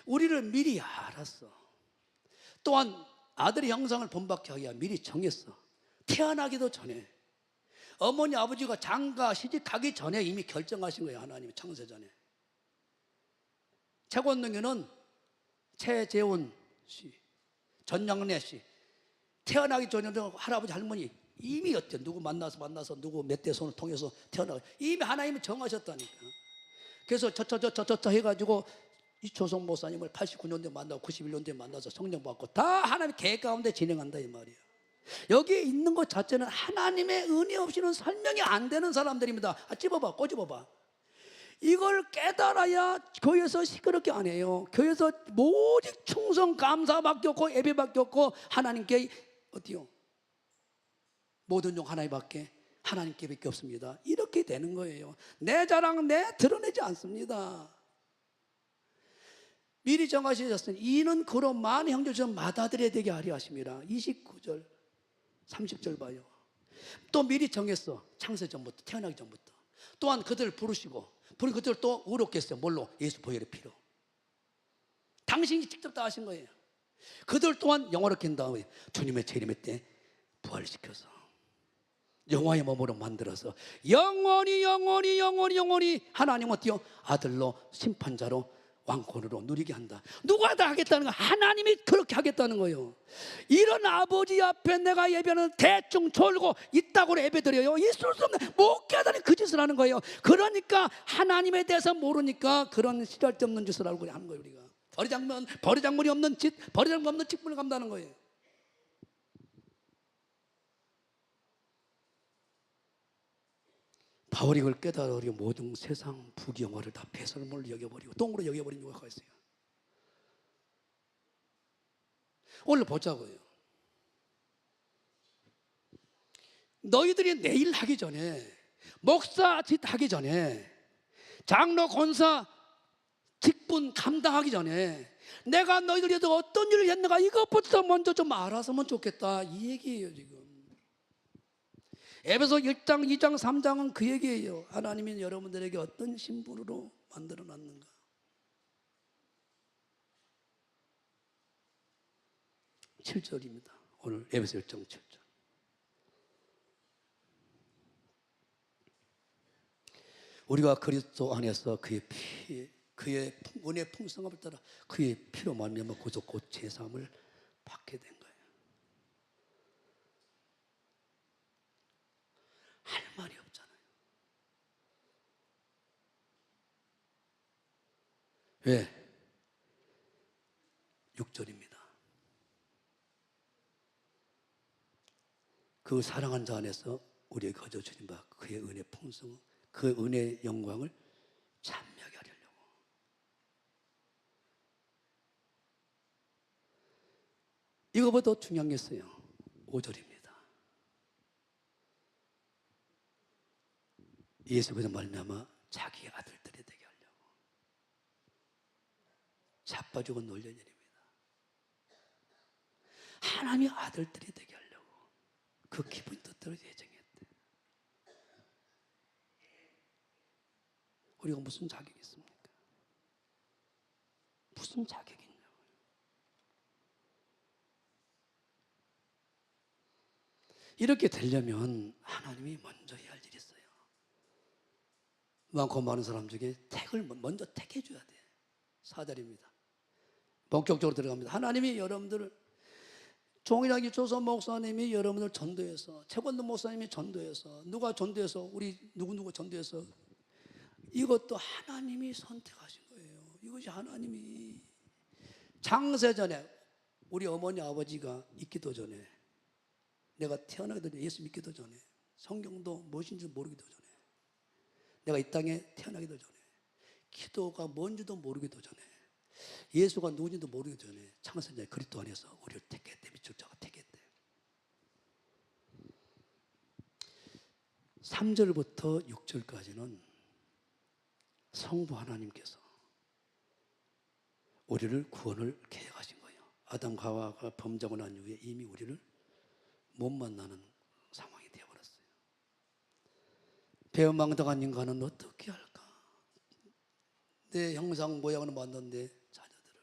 우리를 미리 알았어. 또한 아들의 형상을 본받게 하기 위해 미리 정했어. 태어나기도 전에 어머니 아버지가 장가 시집가기 전에 이미 결정하신 거예요. 하나님이 창세전에. 최권능이는 최재훈 씨, 전영래 씨 태어나기 전에도 할아버지 할머니 이미 어때 누구 만나서 누구 몇 대 손을 통해서 태어나고 이미 하나님이 정하셨다니까. 그래서 저 해가지고 이 조성 목사님을 89년도에 만나고 91년도에 만나서 성령 받고 다 하나님의 계획 가운데 진행한다 이 말이에요. 여기에 있는 것 자체는 하나님의 은혜 없이는 설명이 안 되는 사람들입니다. 찝어봐, 꼬집어봐. 이걸 깨달아야 교회에서 시끄럽게 안 해요. 교회에서 오직 충성 감사밖에 없고 예배밖에 없고 하나님께 어디요? 모든 종 하나님밖에 하나님께밖에 없습니다. 이렇게 되는 거예요. 내 자랑 내 드러내지 않습니다. 미리 정하셨으니 이는 그로 많은 형제들은 받아들여야 되게 하려 하십니다. 29절 30절 봐요. 또 미리 정했어. 창세 전부터 태어나기 전부터. 또한 그들을 부르시고 그들 또 의롭게 했어요. 뭘로? 예수 보혈의 피로. 당신이 직접 다 하신 거예요. 그들 또한 영화롭게 한 다음에 주님의 재림의 때 부활시켜서 영화의 몸으로 만들어서 영원히 하나님 어때요? 아들로 심판자로 왕권으로 누리게 한다. 누가 다 하겠다는 거야? 하나님이 그렇게 하겠다는 거예요. 이런 아버지 앞에 내가 예배는 대충 졸고 있다고 예배드려요. 있을 수 없는 못 깨달은 그 짓을 하는 거예요. 그러니까 하나님에 대해서 모르니까 그런 시랄데없는 짓을 하고 하는 거예요. 우리가 버리장물이 없는 짓, 버리장물 없는 직분을 감당하는 거예요. 바울이 그걸 깨달아버리고 모든 세상 부귀영화를 다 배설물로 여겨버리고 똥으로 여겨버린 이유가 있어요. 오늘 보자고요. 너희들이 내일 하기 전에 목사 짓 하기 전에 장로 권사 직분 감당하기 전에 내가 너희들에도 어떤 일을 했는가 이것부터 먼저 좀 알았으면 좋겠다 이 얘기예요. 지금 에베소 1장, 2장, 3장은 그 얘기예요. 하나님이 여러분들에게 어떤 신분으로 만들어 놨는가. 칠 절입니다. 오늘 에베소 1장 7절. 우리가 그리스도 안에서 그의 은혜의 풍성함을 따라 그의 피로 말미암아 구속 곧 제사함을 받게 된 거예요. 할 말이 없잖아요. 왜? 6절입니다. 그 사랑한 자 안에서 우리의 거저 주신 바 그의 은혜 풍성, 그 은혜의 영광을 찬미하게 하려고. 이거보다 더 중요한 게 있어요. 5절입니다. 예수께서 말미암아 자기의 아들들이 되게 하려고. 자빠지고 놀려는 일입니다. 하나님의 아들들이 되게 하려고 그 기쁜 뜻대로 예정했대. 우리가 무슨 자격이 있습니까? 무슨 자격이 있냐고요. 이렇게 되려면 하나님이 먼저 해야 할 일이 있어요. 많고 많은 사람 중에 택을 먼저 택해줘야 돼. 4절입니다. 본격적으로 들어갑니다. 하나님이 여러분들을 종일하기 조선 목사님이 여러분을 전도해서 최권도 목사님이 전도해서 누가 전도해서 우리 누구 전도해서 이것도 하나님이 선택하신 거예요. 이것이 하나님이 창세전에 우리 어머니 아버지가 있기도 전에 내가 태어나기도 전에 예수 믿기도 전에 성경도 무엇인지 모르기도 전에 내가 이 땅에 태어나기도 전에 기도가 뭔지도 모르기도 전에 예수가 누구인지도 모르기도 전에 창세전에 그리스도 안에서 우리를 택했대. 밑줄 자가 택했대. 3절부터 6절까지는 성부 하나님께서 우리를 구원을 계획하신 거예요. 아담과 하와가 범죄하고 난 이후에 이미 우리를 못 만나는 상황이 되어버렸어요. 배은망덕한 인간은 어떻게 할까? 내 형상 모양을 만든 자녀들을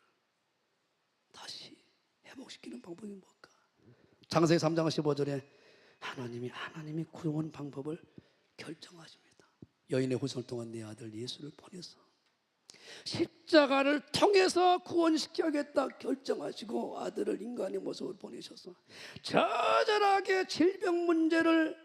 다시 회복시키는 방법이 뭘까? 창세기 3장 15절에 하나님이 구원 방법을 결정하십니다. 여인의 후손을 통한 내 아들 예수를 보내서 십자가를 통해서 구원시켜야겠다 결정하시고 아들을 인간의 모습으로 보내셔서 처절하게 질병 문제를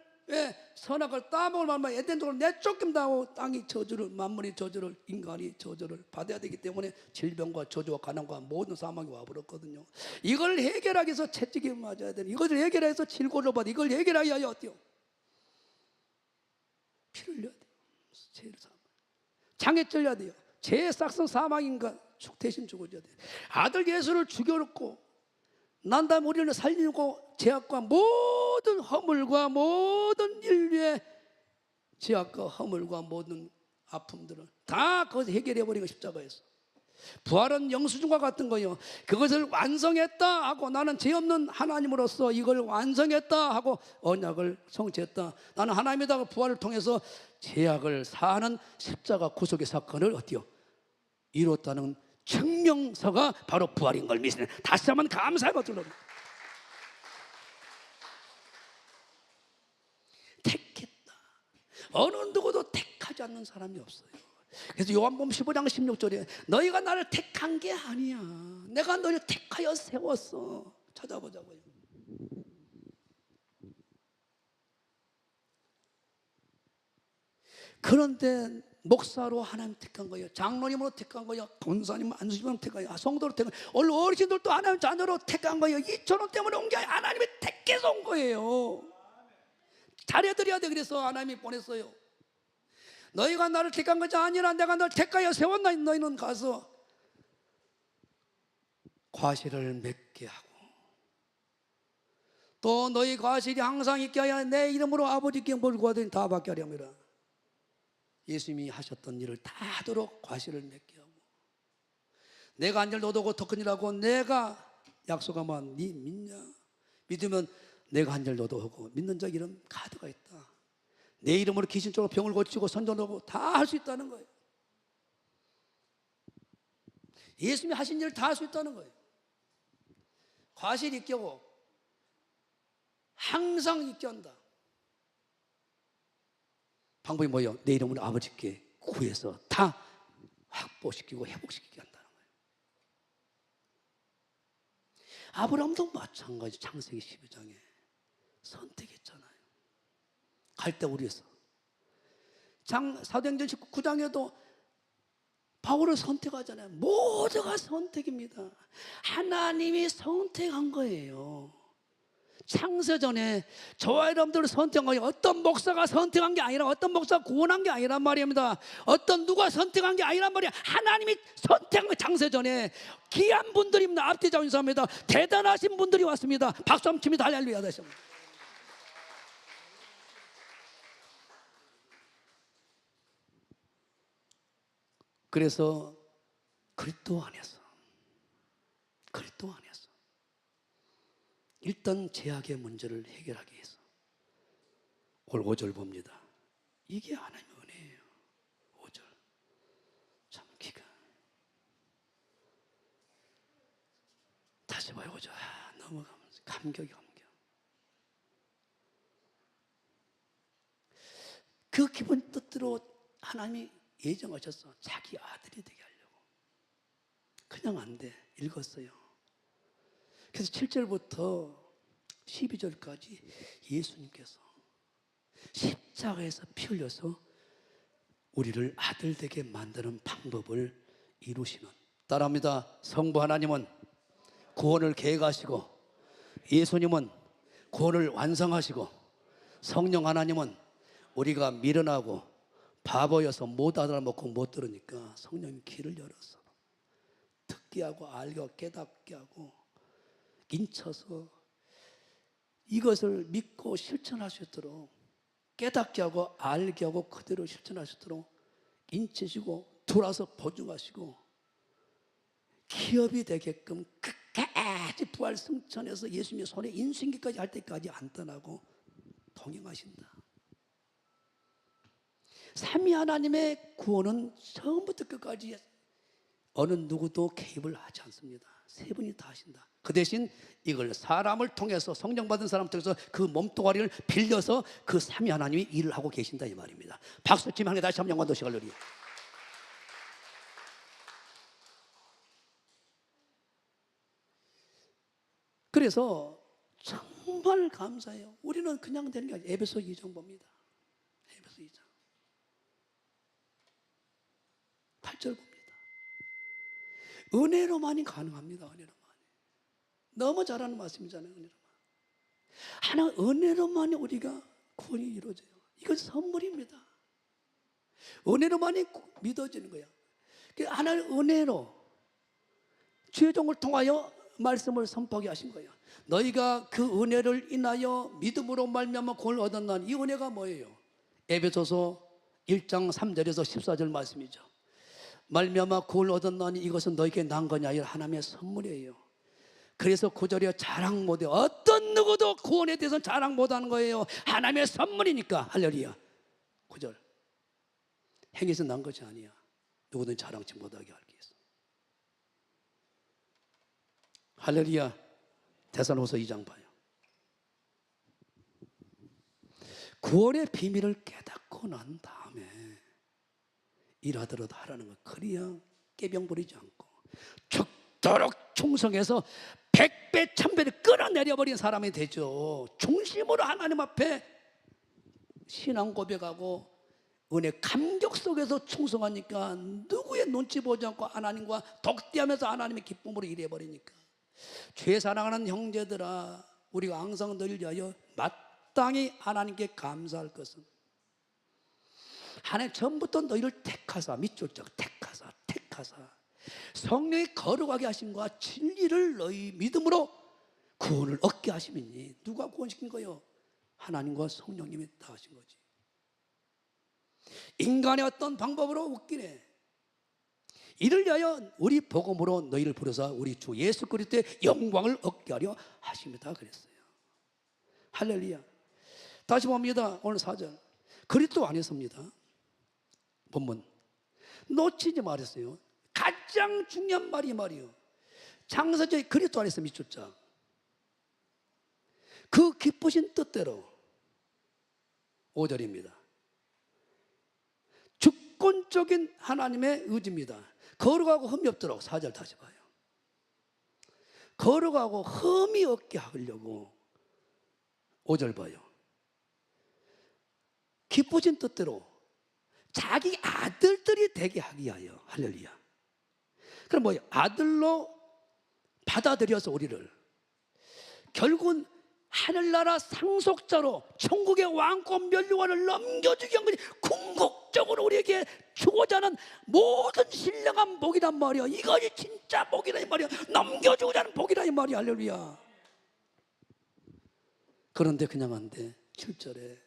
선악을 따먹을 만만 에덴동을 내쫓긴다고 땅이 저주를, 만물이 저주를, 인간이 저주를 받아야 되기 때문에 질병과 저주와 가난과 모든 사망이 와버렸거든요. 이걸 해결하기 위해서 채찍이 맞아야 되는, 이것을 해결해서 질고를 받아, 이걸 해결하여야 어때요? 피를 흘려야 돼요. 죄를 사망, 장에 찔려야 돼요. 죄의 싹성 사망인가 대신 죽어줘야 돼요. 아들 예수를 죽여놓고 난 다음에 우리를 살리고 죄악과 모든 허물과 모든 인류의 죄악과 허물과 모든 아픔들을 다 거기서 해결해버리고 십자가에서 부활은 영수증과 같은 거예요. 그것을 완성했다 하고 나는 죄 없는 하나님으로서 이걸 완성했다 하고 언약을 성취했다. 나는 하나님이다. 부활을 통해서 죄악을 사하는 십자가 구속의 사건을 어때요? 이뤘다는 증명서가 바로 부활인 걸 믿으시네. 다시 한번 감사하고 들러요. 택했다. 어느 누구도 택하지 않는 사람이 없어요. 그래서 요한복음 15장 16절에 너희가 나를 택한 게 아니야. 내가 너희를 택하여 세웠어. 찾아보자고요. 그런데 목사로 하나님 택한 거예요. 장로님으로 택한 거예요. 권사님, 안수님으로 택한 거예요. 성도로 택한 거예요. 오늘 어르신들도 하나님 자녀로 택한 거예요. 2,000원 때문에 온 게 아니라 하나님이 택해서 온 거예요. 잘해드려야 돼. 그래서 하나님이 보냈어요. 너희가 나를 택한 것이 아니라 내가 너를 택하여 세웠나. 너희는 가서 과실을 맺게 하고 또 너희 과실이 항상 있게 하여 내 이름으로 아버지께 뭘 구하든지 다 받게 하려 함이라. 예수님이 하셨던 일을 다 하도록 과실을 맺게 하고 내가 한 일 너도 더 큰 일하고 내가 약속하면 네 믿냐? 믿으면 내가 한 일 너도 하고 믿는 자 이름 카드가 있다. 내 이름으로 귀신 쫓고 병을 고치고 선전하고 다 할 수 있다는 거예요. 예수님이 하신 일을 다 할 수 있다는 거예요. 과실 있게 하고 항상 있게 한다. 방법이 뭐예요? 내 이름으로 아버지께 구해서 다 확보시키고 회복시키게 한다는 거예요. 아브라함도 마찬가지. 창세기 12장에 선택했잖아요. 갈대우리 위해서. 사도행전 19장에도 바울을 선택하잖아요. 모두가 선택입니다. 하나님이 선택한 거예요. 창세전에 저와 여러분들을 선택한 거예요. 어떤 목사가 선택한 게 아니라, 어떤 목사가 구원한 게 아니란 말입니다. 어떤 누가 선택한 게 아니란 말이야. 하나님이 선택한 거예요. 창세전에 귀한 분들입니다. 앞뒤자 인사합니다. 대단하신 분들이 왔습니다. 박수 한번 칩니다. 할렐루야. 다시 한번. 그래서 그리스도 안에서 일단 죄악의 문제를 해결하기 위해서 오늘 5절 봅니다. 이게 하나님의 은혜예요. 5절 참 기가 다시 봐요. 5절 넘어가면서 감격이 감격. 그 기본 뜻대로 하나님이 예정하셨어. 자기 아들이 되게 하려고. 그냥 안 돼. 읽었어요. 그래서 7절부터 12절까지 예수님께서 십자가에서 피 흘려서 우리를 아들 되게 만드는 방법을 이루시는, 따라합니다. 성부 하나님은 구원을 계획하시고 예수님은 구원을 완성하시고 성령 하나님은 우리가 미련하고 바보여서 못 알아먹고 못 들으니까 성령이 길을 열어서 듣게 하고 알게 하고 깨닫게 하고 인쳐서 이것을 믿고 실천할 수 있도록 깨닫게 하고 알게 하고 그대로 실천할 수 있도록 인치시고 돌아서 보증하시고 기업이 되게끔 끝까지 부활 승천해서 예수님의 손에 인수인계까지 할 때까지 안 떠나고 동행하신다. 삼위 하나님의 구원은 처음부터 끝까지 어느 누구도 개입을 하지 않습니다. 세 분이 다 하신다. 그 대신 이걸 사람을 통해서, 성령 받은 사람을 통해서 그 몸뚱아리를 빌려서 그 삼위 하나님이 일을 하고 계신다 이 말입니다. 박수 치면 하나님 다시 한번 영광 도시 할렐루야. 그래서 정말 감사해요. 우리는 그냥 되는 게 아니에요. 에베소 2장 봅니다. 에베소 2장 8절 봅니다. 은혜로만이 가능합니다. 은혜로만이. 너무 잘하는 말씀이잖아요. 은혜로만. 하나 은혜로만이 우리가 구원이 이루어져요. 이건 선물입니다. 은혜로만이 믿어지는 거야. 하나의 은혜로 주의 종을 통하여 말씀을 선포하게 하신 거예요. 너희가 그 은혜를 인하여 믿음으로 말미암아 구원을 얻었나니, 이 은혜가 뭐예요? 에베소서 1장 3절에서 14절 말씀이죠. 말미암아 구원을 얻었나니 이것은 너희에게 난 것이 아니라 하나님의 선물이에요. 그래서 9절에 자랑 못해. 어떤 누구도 구원에 대해서 자랑 못하는 거예요. 하나님의 선물이니까. 할렐루야. 9절. 행해서 난 것이 아니야. 누구든 자랑치 못하게 하기 위해서. 할렐루야. 데살로니가서 2장 봐요. 구원의 비밀을 깨닫고 난 다음에 일하더라도 하라는 거. 그래야 깨병 부리지 않고 죽도록 충성해서 100배 1000배를 끌어내려버린 사람이 되죠. 중심으로 하나님 앞에 신앙 고백하고 은혜 감격 속에서 충성하니까 누구의 눈치 보지 않고 하나님과 독대하면서 하나님의 기쁨으로 일해버리니까. 죄 사랑하는 형제들아, 우리가 항상 늘 위하여 마땅히 하나님께 감사할 것은, 하나님 전부터 너희를 택하사, 밑줄 짝 택하사 성령이 거룩하게 하심과 진리를 너희 믿음으로 구원을 얻게 하심이니. 누가 구원시킨 거예요? 하나님과 성령님이 다 하신 거지. 인간의 어떤 방법으로 웃기네. 이를 위하여 우리 복음으로 너희를 부르사 우리 주 예수 그리스도의 영광을 얻게 하려 하십니다 그랬어요. 할렐루야. 다시 봅니다. 오늘 4절. 그리스도 안에서입니다. 본문 놓치지 말았어요. 가장 중요한 말이 말이요. 창세기 그리스도 안에서 밑줄자. 그 기쁘신 뜻대로. 5절입니다. 주권적인 하나님의 의지입니다. 거룩하고 흠이 없도록. 4절 다시 봐요. 거룩하고 흠이 없게 하려고. 5절 봐요. 기쁘신 뜻대로 자기 아들들이 되게 하기 위하여. 할렐루야. 그럼 뭐예요? 아들로 받아들여서 우리를 결국은 하늘나라 상속자로 천국의 왕권 면류관을 넘겨주기 위한 것이 궁극적으로 우리에게 주고자 하는 모든 신령한 복이란 말이야. 이것이 진짜 복이라 이 말이야. 넘겨주고자 하는 복이라 이 말이야. 할렐루야. 그런데 그냥 안 돼. 7절에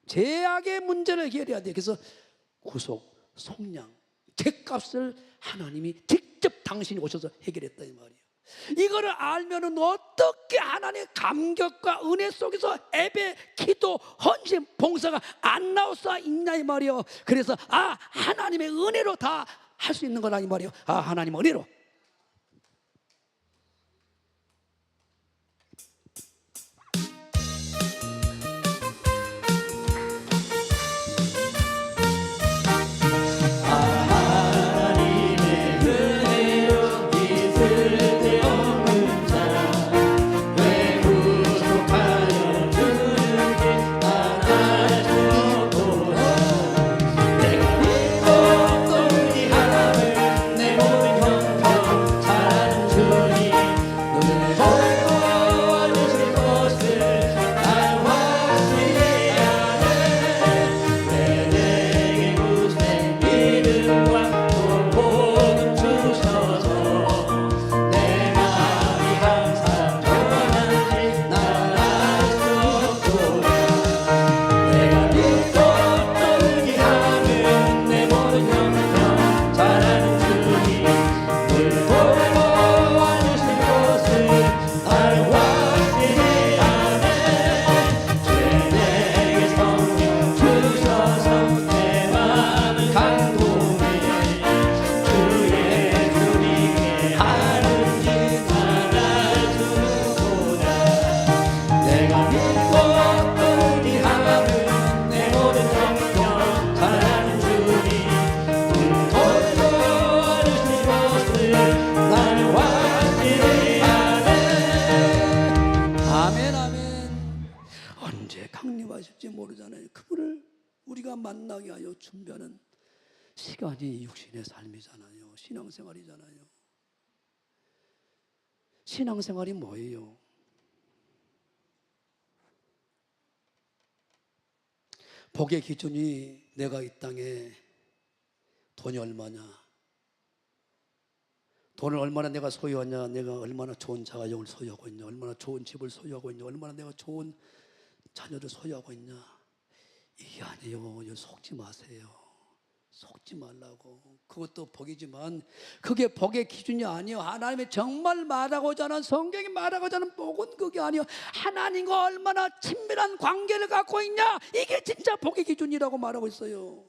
죄악의 문제를 해결해야 돼. 그래서 구속, 속량, 죄값을 하나님이 직접 당신이 오셔서 해결했다 이 말이에요. 이거를 알면은 어떻게 하나님의 감격과 은혜 속에서 예배, 기도, 헌신, 봉사가 안 나올 수 있냐 이 말이에요. 그래서 하나님의 은혜로 다 할 수 있는 거라 이 말이에요. 하나님 은혜로. 우리가 만나게 하여 준비하는 시간이 육신의 삶이잖아요. 신앙생활이잖아요. 신앙생활이 뭐예요? 복의 기준이 내가 이 땅에 돈이 얼마냐, 돈을 얼마나 내가 소유하냐, 내가 얼마나 좋은 자가용을 소유하고 있냐, 얼마나 좋은 집을 소유하고 있냐, 얼마나 내가 좋은 자녀를 소유하고 있냐, 이게 아니에요. 속지 마세요. 속지 말라고. 그것도 복이지만 그게 복의 기준이 아니에요. 하나님이 정말 말하고자 하는, 성경이 말하고자 하는 복은 그게 아니에요. 하나님과 얼마나 친밀한 관계를 갖고 있냐, 이게 진짜 복의 기준이라고 말하고 있어요.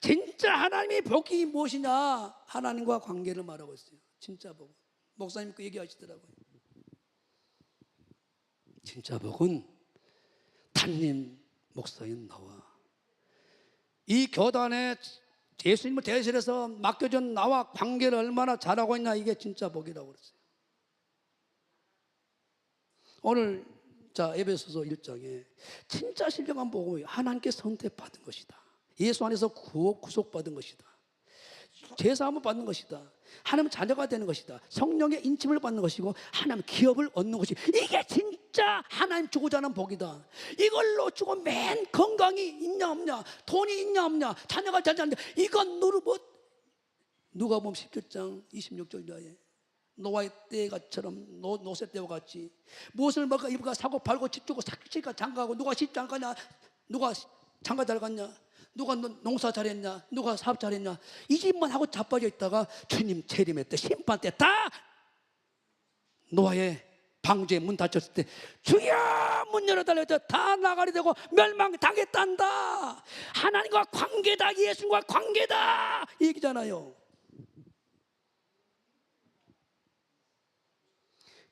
진짜 하나님의 복이 무엇이냐, 하나님과 관계를 말하고 있어요. 진짜 복은. 목사님 그 얘기하시더라고요. 진짜 복은 담임 목사인 나와, 이 교단에 예수님을 대신해서 맡겨준 나와 관계를 얼마나 잘하고 있냐, 이게 진짜 복이라고 그랬어요. 오늘 자 에베소서 1장에 진짜 신령한 복은 하나님께 선택받은 것이다. 예수 안에서 구속받은 것이다. 제사함을 받는 것이다. 하나님 자녀가 되는 것이다. 성령의 인침을 받는 것이고 하나님 기업을 얻는 것이, 이게 진짜 하나님 주고자 하는 복이다. 이걸 놓치고 맨 건강이 있냐 없냐, 돈이 있냐 없냐, 자녀가 잘 자냐, 이건 누가 보면 17장 26절에 노아의 때처럼 노세 때와 같이 무엇을 먹을까 입을까 사고 팔고 집 주고 삭시가 장가하고, 누가 집 장가냐, 누가 장가 잘 갔냐, 누가 농사 잘했냐, 누가 사업 잘했냐, 이 집만 하고 자빠져 있다가 주님 재림의 때, 심판 때 다 노아의 방주에 문 닫혔을 때 주여 문 열어달라 해서 다 나가리 되고 멸망당했단다. 하나님과 관계다, 예수님과 관계다, 이 얘기잖아요.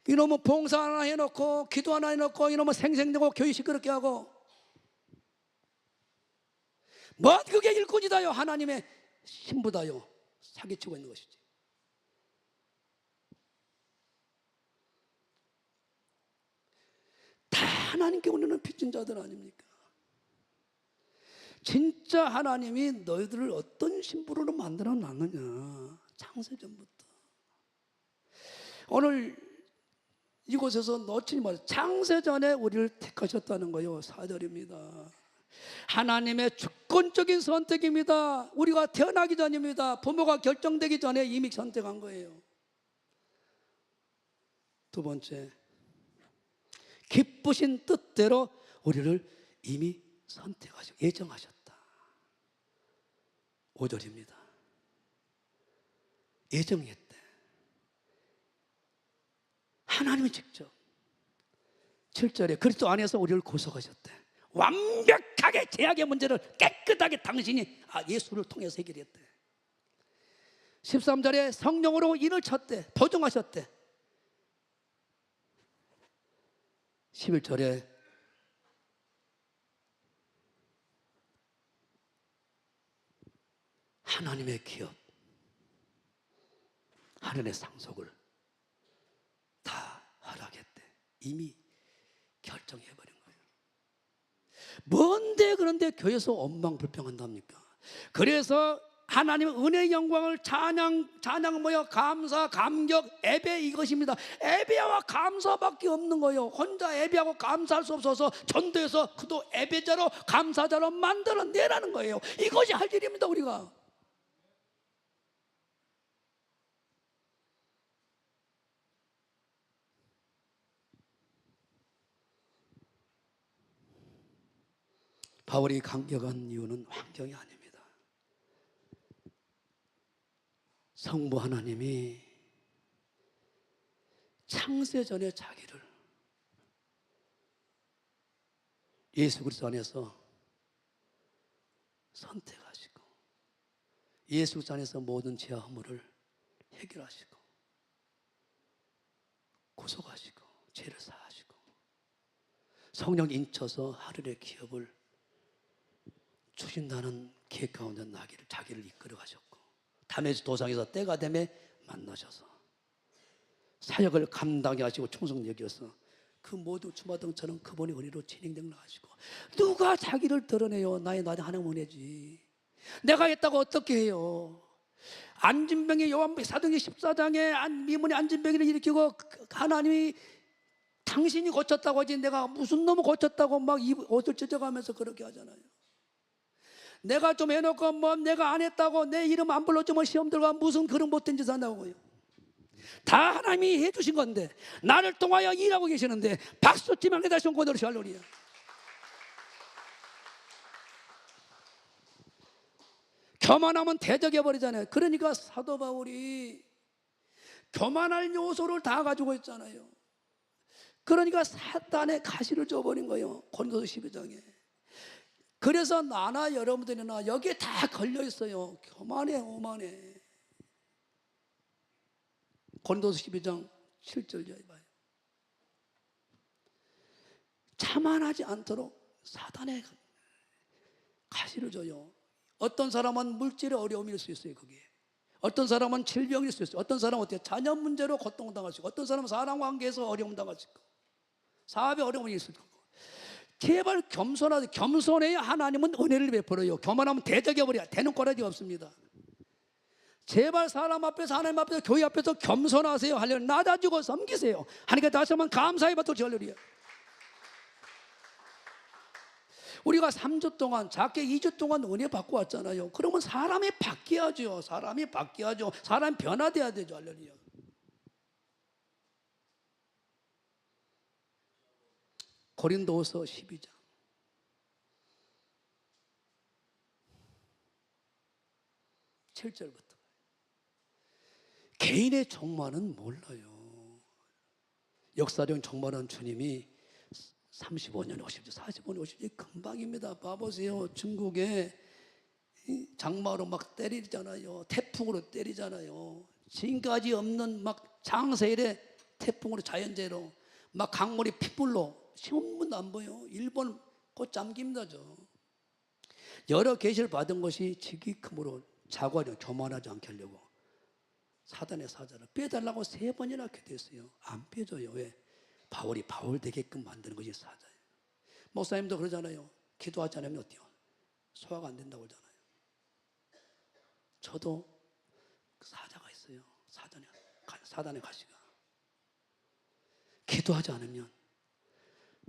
이놈은 봉사 하나 해놓고 기도 하나 해놓고 이놈은 생생되고 교회 시끄럽게 하고, 뭔 그게 일꾼이다요, 하나님의 신부다요, 사기치고 있는 것이지. 다 하나님께 오르는 빚진 자들 아닙니까? 진짜 하나님이 너희들을 어떤 신부로 만들어 놨느냐, 창세전부터. 오늘 이곳에서 놓치지 마세요. 창세전에 우리를 택하셨다는 거예요. 4절입니다. 하나님의 주권적인 선택입니다. 우리가 태어나기 전입니다. 부모가 결정되기 전에 이미 선택한 거예요. 두 번째, 기쁘신 뜻대로 우리를 이미 선택하시고 예정하셨다. 5절입니다. 예정했대. 하나님이 직접. 7절에 그리스도 안에서 우리를 구속하셨대. 완벽하게 죄악의 문제를 깨끗하게 당신이 예수를 통해서 해결했대. 13절에 성령으로 인을 쳤대. 보증하셨대. 11절에 하나님의 기업, 하늘의 상속을 다 허락했대. 이미 결정해버린 거예요. 뭔데 그런데 교회에서 원망불평한답니까? 그래서 하나님의 은혜의 영광을 찬양 뭐야, 감사, 감격, 예배, 이것입니다. 예배와 감사밖에 없는 거예요. 혼자 예배하고 감사할 수 없어서 전도해서 그도 예배자로 감사자로 만들어내라는 거예요. 이것이 할 일입니다. 우리가 바울이 감격한 이유는 환경이 아닙니다. 성부 하나님이 창세전에 자기를 예수 그리스도 안에서 선택하시고 예수 그리스도 안에서 모든 죄와 허물을 해결하시고 구속하시고 죄를 사하시고 성령 인쳐서 하늘의 기업을 주신다는 계획 가운데 자기를 이끌어 가셨고, 담에서 도상에서 때가 되매 만나셔서 사역을 감당해 하시고 충성 여겨서 그 모두 주마등처럼 그분이 우리로 진행된 나가시고 누가 자기를 드러내요? 나의 나는 하나님 은혜지. 내가 했다고 어떻게 해요? 안진병이 요한복음 사도행전 14장에 미문의 안진병이를 일으키고 하나님이 당신이 고쳤다고 하지 내가 무슨 놈을 고쳤다고 막 옷을 찢어가면서 그렇게 하잖아요. 내가 좀 해놓고 뭐 내가 안 했다고 내 이름 안 불러주면 시험 들어가 무슨 그런 못된 짓 한다고요. 다 하나님이 해주신 건데 나를 통하여 일하고 계시는데 박수 치면 다시 온 거들이 할렐루야. 교만하면 대적해버리잖아요. 그러니까 사도 바울이 교만할 요소를 다 가지고 있잖아요. 그러니까 사단의 가시를 줘버린 거예요. 고린도서 12장에. 그래서 나나 여러분들이나 여기에 다 걸려 있어요. 교만해, 오만해. 고린도서 12장 7절 봐요. 자만하지 않도록 사단의 가시를 줘요. 어떤 사람은 물질의 어려움일 수 있어요. 그게. 어떤 사람은 질병일 수 있어요. 어떤 사람은 어때요? 자녀 문제로 고통당할 수 있고, 어떤 사람은 사람 관계에서 어려움 당할 수 있고, 사업에 어려움이 있을 거고. 제발 겸손해야 하나님은 은혜를 베풀어요. 교만하면 대적해버려야 되는 꼬라지가 없습니다. 제발 사람 앞에서 하나님 앞에서 교회 앞에서 겸손하세요. 하려면 낮아지고 섬기세요. 하나님께 다시 한번 감사히 받도록 할렐루야. 우리가 3주 동안 작게 2주 동안 은혜 받고 왔잖아요. 그러면 사람이 바뀌어야죠. 사람이 바뀌어야죠. 사람이 변화돼야 되죠. 할렐루야. 고린도후서 12장 7절부터 개인의 종말은 몰라요. 역사적 종말은 주님이 35년, 50년, 45년, 50년 금방입니다. 봐보세요. 중국에 장마로 막 때리잖아요. 태풍으로 때리잖아요. 지금까지 없는 막 장세일에 태풍으로 자연재해로 막 강물이 핏불로 신문도 안 보여. 일본 곧 잠깁니다. 여러 계시를 받은 것이 지기큼으로 자고하려 교만하지 않게 하려고 사단의 사자를 빼달라고 3번이나 기도했어요. 안 빼줘요. 왜? 바울이 바울 되게끔 만드는 것이 사자예요. 목사님도 그러잖아요. 기도하지 않으면 어때요? 소화가 안 된다고 그러잖아요. 저도 사자가 있어요. 사단의 가시가. 기도하지 않으면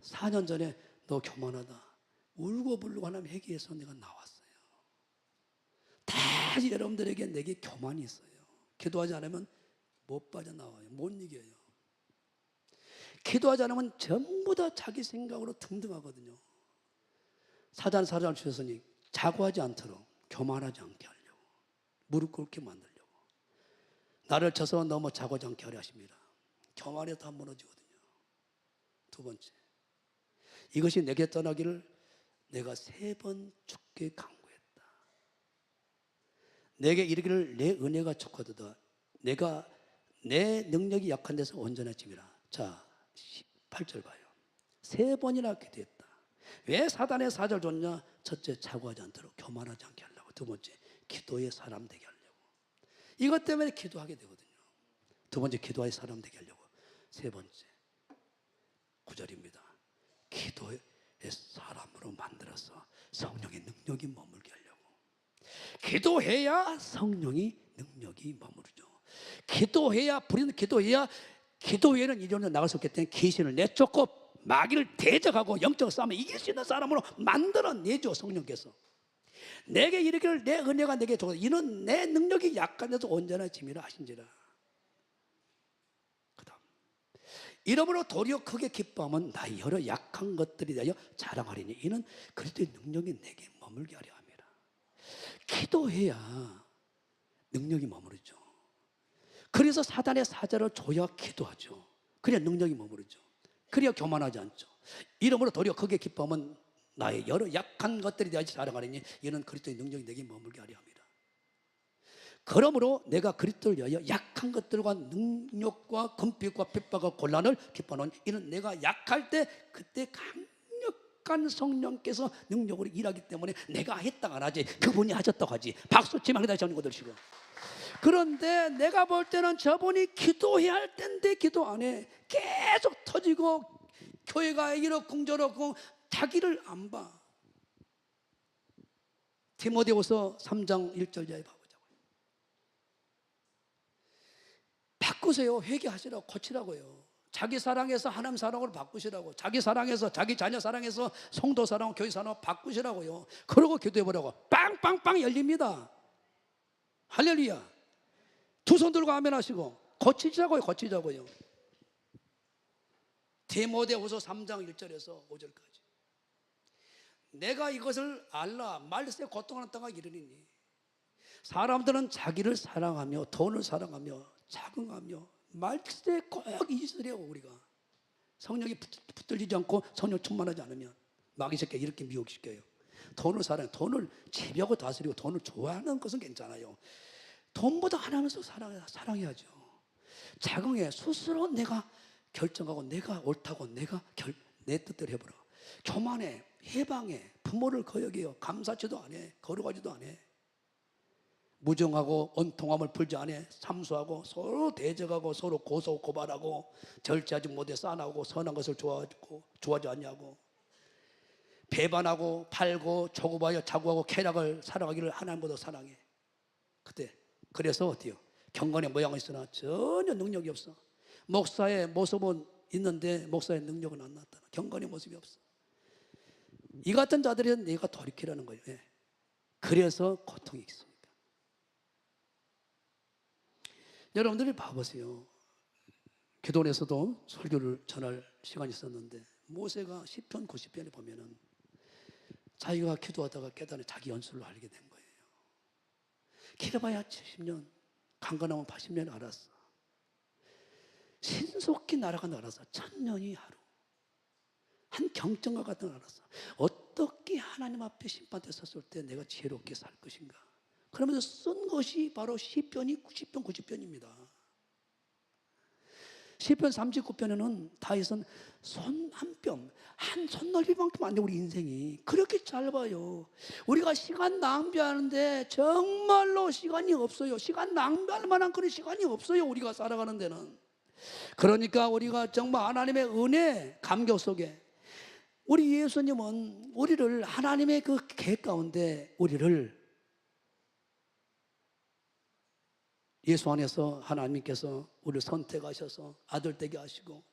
4년 전에 너 교만하다 울고 불고 하나님 회개해서 내가 나왔어요. 다 여러분들에게 내게 교만이 있어요. 기도하지 않으면 못 빠져나와요. 못 이겨요. 기도하지 않으면 전부 다 자기 생각으로 등등하거든요. 사단을 주셨으니 자고하지 않도록 교만하지 않게 하려고 무릎 꿇게 만들려고 나를 쳐서 너무 자고하지 않게 하려 하십니다. 교만에 다 무너지거든요. 두 번째, 이것이 내게 떠나기를 내가 3번 죽게 강구했다. 내게 이르기를 내 은혜가 족하도다. 내가 내 능력이 약한 데서 온전해짐이라. 자, 8절 봐요. 3번이나 기도했다. 왜 사단의 사자를 줬냐? 첫째, 자고하지 않도록 교만하지 않게 하려고. 두 번째, 기도의 사람 되게 하려고. 이것 때문에 기도하게 되거든요. 두 번째, 기도의 사람 되게 하려고. 세 번째, 9절입니다. 기도의 사람으로 만들어서 성령의 능력이 머물게 하려고. 기도해야 성령이 능력이 머무르죠. 기도해야 기도회는 이전에 나갈 수 없기 때문에 귀신을 내쫓고 마귀를 대적하고 영적 싸움에 이길 수 있는 사람으로 만들어내죠. 성령께서 내게 이르기를 내 은혜가 내게 족하다. 이는 내 능력이 약한데도 온전해짐이라 하신지라. 그 다음, 이러므로 도리어 크게 기뻐하면 나의 여러 약한 것들이 대하여 자랑하리니 이는 그리스도의 능력이 내게 머물게 하려 함이라. 기도해야 능력이 머무르죠. 그래서 사단의 사자를 줘야 기도하죠. 그래야 능력이 머무르죠. 그래야 교만하지 않죠. 이러므로 도리어 크게 기뻐하면 나의 여러 약한 것들이 대하여 자랑하리니 이는 그리스도의 능력이 내게 머물게 하려 합니다. 그러므로 내가 그리스도를 위하여 약한 것들과 능력과 금빛과 핍박과 곤란을 기뻐하노니 이는 내가 약할 때 그때 강력한 성령께서 능력으로 일하기 때문에 내가 했다가 안 하지 그분이 하셨다고 하지. 박수 치면 다시 하는 것들 시고. 그런데 내가 볼 때는 저분이 기도해야 할 텐데 기도 안 해. 계속 터지고 교회가 이렇고 궁저렇고 자기를 안 봐. 디모데후서 3장 1절 이하에 봐보자고요. 바꾸세요. 회개하시라고, 고치라고요. 자기 사랑해서 하나님 사랑으로 바꾸시라고, 자기 사랑해서 자기 자녀 사랑해서 성도 사랑, 교회 사랑 바꾸시라고요. 그러고 기도해보라고. 빵빵빵 열립니다. 할렐루야. 두 손 들고 아멘 하시고 고치자고요. 고치자고요. 디모데후서 3장 1절에서 5절까지. 내가 이것을 알라. 말세 고통하는 땅가 이르리니 사람들은 자기를 사랑하며 돈을 사랑하며 자긍하며 말세 꼭 잊으래요. 우리가 성령이 붙들리지 않고 성령 충만하지 않으면 마귀 새끼 이렇게 미혹시켜요. 돈을 사랑해. 돈을 지배하고 다스리고 돈을 좋아하는 것은 괜찮아요. 돈보다 하나님을 사랑해야죠. 자긍해. 스스로 내가 결정하고 내가 옳다고 내 뜻대로 해보라. 교만해. 해방해. 부모를 거역해요. 감사치도 안 해. 거룩하지도 안 해. 무정하고 온통함을 풀지 않아. 삼수하고 서로 대적하고 서로 고소 고발하고 절제하지 못해 싸나오고 선한 것을 좋아하지 않냐고. 배반하고 팔고 조급하여 자고하고 쾌락을 사랑하기를 하나님보다 사랑해. 그래서 어때요? 경건의 모양은 있으나 전혀 능력이 없어. 목사의 모습은 있는데 목사의 능력은 안 나타나. 경건의 모습이 없어. 이 같은 자들은 내가 돌이키라는 거예요. 그래서 고통이 있습니다. 여러분들이 봐보세요. 기도원에서도 설교를 전할 시간이 있었는데 모세가 시편 90편에 보면은 자기가 기도하다가 깨달은 자기 연수를 알게 된 거예요. 길어봐야 70년, 강건하면 80년 알았어. 신속히 날아간 알았어. 1000년이 하루. 한 경전과 같은 알았어. 어떻게 하나님 앞에 심판대 섰을 때 내가 지혜롭게 살 것인가. 그러면서 쓴 것이 바로 시편 90편입니다. 시편 39편에는 다윗은 손 한 뼘, 한 손넓이만큼 안 돼. 우리 인생이 그렇게 짧아요. 우리가 시간 낭비하는데 정말로 시간이 없어요. 시간 낭비할 만한 그런 시간이 없어요. 우리가 살아가는 데는. 그러니까 우리가 정말 하나님의 은혜 감격 속에 우리 예수님은 우리를 하나님의 그 계획 가운데 우리를 예수 안에서 하나님께서 우리를 선택하셔서 아들 되게 하시고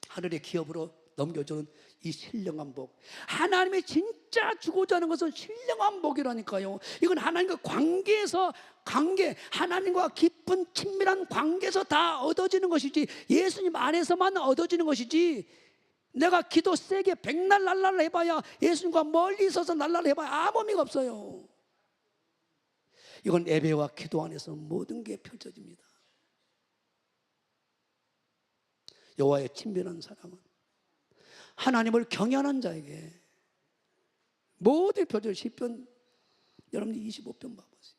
하늘의 기업으로 넘겨주는 이 신령한 복. 하나님의 진짜 주고자 하는 것은 신령한 복이라니까요. 이건 하나님과 하나님과 깊은 친밀한 관계에서 다 얻어지는 것이지 예수님 안에서만 얻어지는 것이지 내가 기도 세게 백날 날라를 해봐야 예수님과 멀리 있어서 날라를 해봐야 아무 의미가 없어요. 이건 예배와 기도 안에서 모든 게 펼쳐집니다. 여호와의 친밀한 사랑은 하나님을 경외하는 자에게 모든 펼쳐져. 시편 여러분이 25편 봐보세요.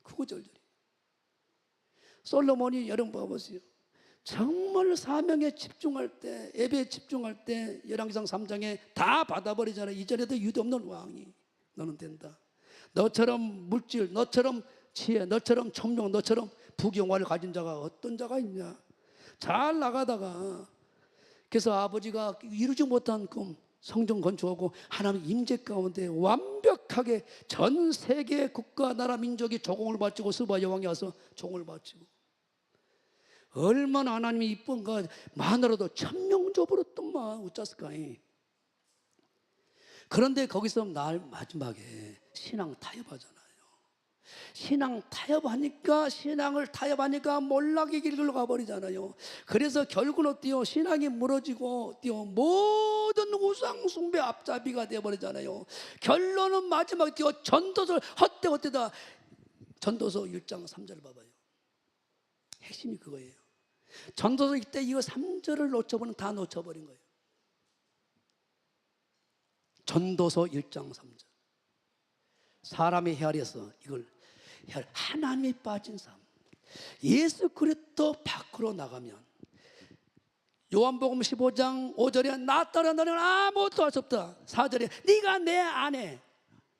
9절들이 솔로몬이 여러분 봐보세요. 정말 사명에 집중할 때, 예배에 집중할 때 열왕기상 3장에 다 받아버리잖아요. 이전에도 유대 없는 왕이 너는 된다. 너처럼 물질, 너처럼 지혜, 너처럼 청룡, 너처럼 부경화를 가진 자가 어떤 자가 있냐. 잘 나가다가 그래서 아버지가 이루지 못한 꿈 성전 건축하고 하나님 임재 가운데 완벽하게 전 세계 국가 나라 민족이 조공을 바치고 스바 여왕이 와서 종을 바치고 얼마나 하나님이 이쁜가. 마누라도 천명 줘버렸더만 어쩌을까이. 그런데 거기서 날 마지막에 신앙 타협하잖아요. 신앙 타협하니까 신앙을 타협하니까 몰락의 길로 가버리잖아요. 그래서 결국은 어때요? 신앙이 무너지고 어때요? 모든 우상 숭배 앞잡이가 되어버리잖아요. 결론은 마지막에 어때요? 전도서 헛되다. 전도서 1장 3절을 봐봐요. 핵심이 그거예요. 전도서 이때 이거 3절을 놓쳐버리면 다 놓쳐버린 거예요. 전도서 1장 3절. 사람의 헤아려서 이걸 하나님이 빠진 삶. 예수 그리스도 밖으로 나가면 요한복음 15장 5절에 나 따라 너는 아무것도 할 수 없다. 4절에 네가 내 안에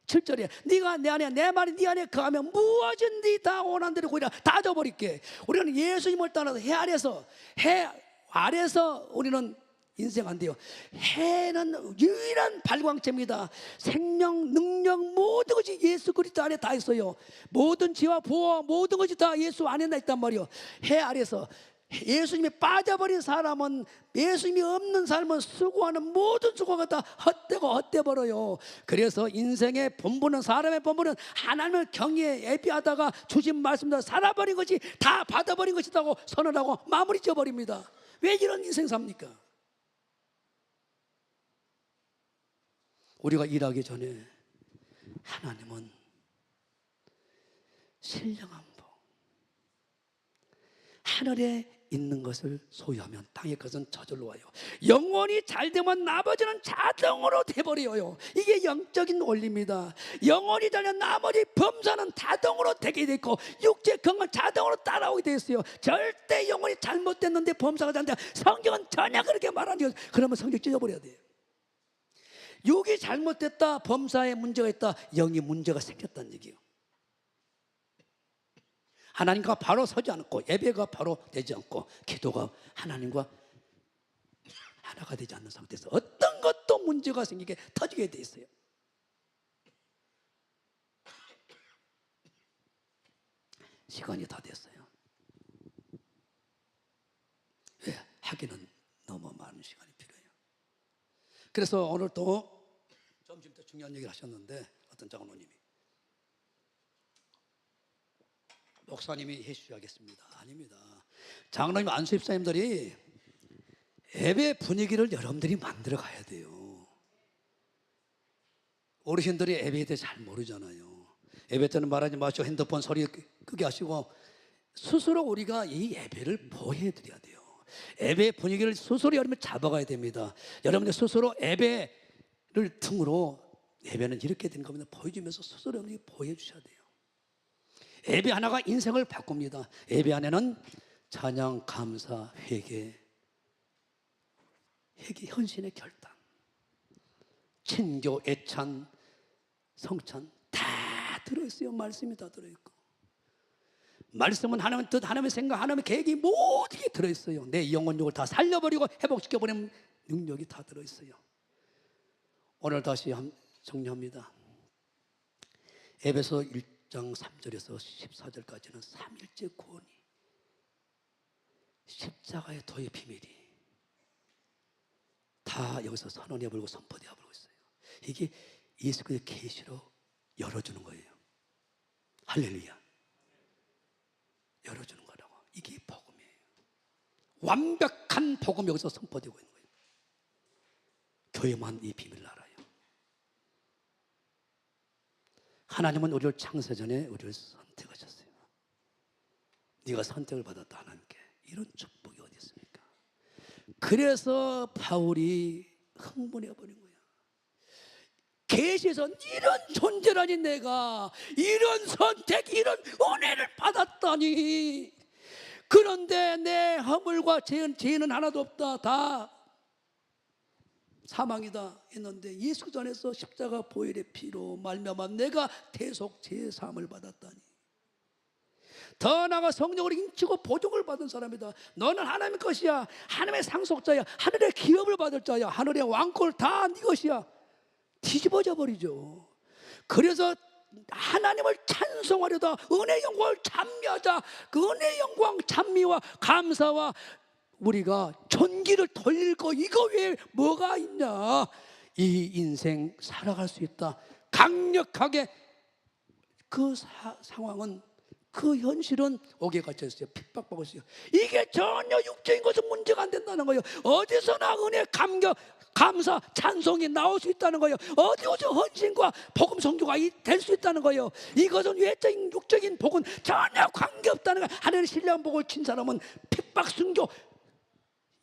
7절에 네가 내 안에 내 말이 네 안에 거하면 무엇이든지 다 원하는 대로 구하라. 다 줘버릴게. 우리는 예수님을 따라서 해 아래서 우리는 인생 안 돼요. 해는 유일한 발광체입니다. 생명, 능력 모든 것이 예수 그리스도 안에 다 있어요. 모든 지와 보호 모든 것이 다 예수 안에 있단 말이에요. 해 아래서 예수님이 빠져버린 사람은, 예수님이 없는 삶은 수고하는 모든 수고가 다 헛되고 헛되버려요. 그래서 인생의 본분은, 사람의 본분은 하나님을 경외 예비하다가 주신 말씀대로 살아버린 것이 다 받아버린 것이라고 선언하고 마무리 지어버립니다. 왜 이런 인생 삽니까? 우리가 일하기 전에 하나님은 신령한 복, 하늘에 있는 것을 소유하면 땅의 것은 저절로 와요. 영혼이 잘 되면 나머지는 자동으로 돼버려요. 이게 영적인 원리입니다. 영혼이 되면 나머지 범사는 자동으로 되게 돼 있고 육체 건강 자동으로 따라오게 돼 있어요. 절대 영혼이 잘못됐는데 범사가 잘못돼, 성경은 전혀 그렇게 말하는 거예요. 그러면 성경 찢어버려야 돼요. 육이 잘못됐다, 범사에 문제가 있다, 영이 문제가 생겼다는 얘기예요. 하나님과 바로 서지 않고, 예배가 바로 되지 않고, 기도가 하나님과 하나가 되지 않는 상태에서 어떤 것도 문제가 생기게 터지게 돼 있어요. 시간이 다 됐어요. 왜? 하기는 너무 많은 시간이 필요해요. 그래서 오늘 또 점심 때 중요한 얘기를 하셨는데, 어떤 장로님이 목사님이 해주셔야겠습니다. 아닙니다. 장로님, 안수집사님들이 예배 분위기를 여러분들이 만들어 가야 돼요. 어르신들이 예배에 대해 잘 모르잖아요. 예배 때는 말하지 마시고 핸드폰 소리 끄게 하시고, 스스로 우리가 이 예배를 보호해드려야 돼요. 예배 분위기를 스스로 여러분 잡아가야 됩니다. 여러분들 스스로 예배를 등으로, 예배는 이렇게 된 겁니다. 보여주면서 스스로 여러분이 보여주셔야 돼요. 예배 하나가 인생을 바꿉니다. 예배 안에는 찬양, 감사, 회개, 헌신의 결단, 친교, 애찬, 성찬 다 들어있어요. 말씀이 다 들어있고, 말씀은 하나님의 뜻, 하나님의 생각, 하나님의 계획이 모든 게 들어있어요. 내 영혼력을 다 살려버리고 회복시켜버리는 능력이 다 들어있어요. 오늘 다시 정리합니다. 에베소 1장 3절에서 14절까지는 삼일째 구원이, 십자가의 도의 비밀이 다 여기서 선언해버리고 선포되어버리고 있어요. 이게 예수 그리스도의 계시로 열어주는 거예요. 할렐루야. 열어주는 거라고. 이게 복음이에요. 완벽한 복음이 여기서 선포되고 있는 거예요. 교회만 이 비밀을 알아요. 하나님은 우리를 창세전에 우리를 선택하셨어요. 네가 선택을 받았다, 하나님께. 이런 축복이 어디 있습니까? 그래서 바울이 흥분해버린 거야. 계시에서 이런 존재라니, 내가 이런 선택, 이런 은혜를 받았다니. 그런데 내 허물과 죄는 하나도 없다, 다 사망이다 했는데, 예수 안에서 십자가 보혈의 피로 말미암아 내가 대속 제사함을 받았다니. 더 나아가 성령으로 인치고 보증을 받은 사람이다. 너는 하나님의 것이야. 하나님의 상속자야. 하늘의 기업을 받을 자야. 하늘의 왕권을 다 네 것이야. 뒤집어져 버리죠. 그래서 하나님을 찬송하려다 은혜의 영광을 찬미하자. 그 은혜의 영광, 찬미와 감사와 우리가 전기를 돌릴 거, 이거 외에 뭐가 있냐. 이 인생 살아갈 수 있다. 강력하게 그 상황은, 그 현실은 옥에 갇혀 있어요. 핍박받고 있어요. 이게 전혀 육적인 것은 문제가 안 된다는 거예요. 어디서나 은혜, 감격, 감사, 찬송이 나올 수 있다는 거예요. 어디서 헌신과 복음 선교가 될 수 있다는 거예요. 이것은 외적인 육적인 복은 전혀 관계없다는 거예요. 하나님의 신령한 복을 친 사람은 핍박, 순교,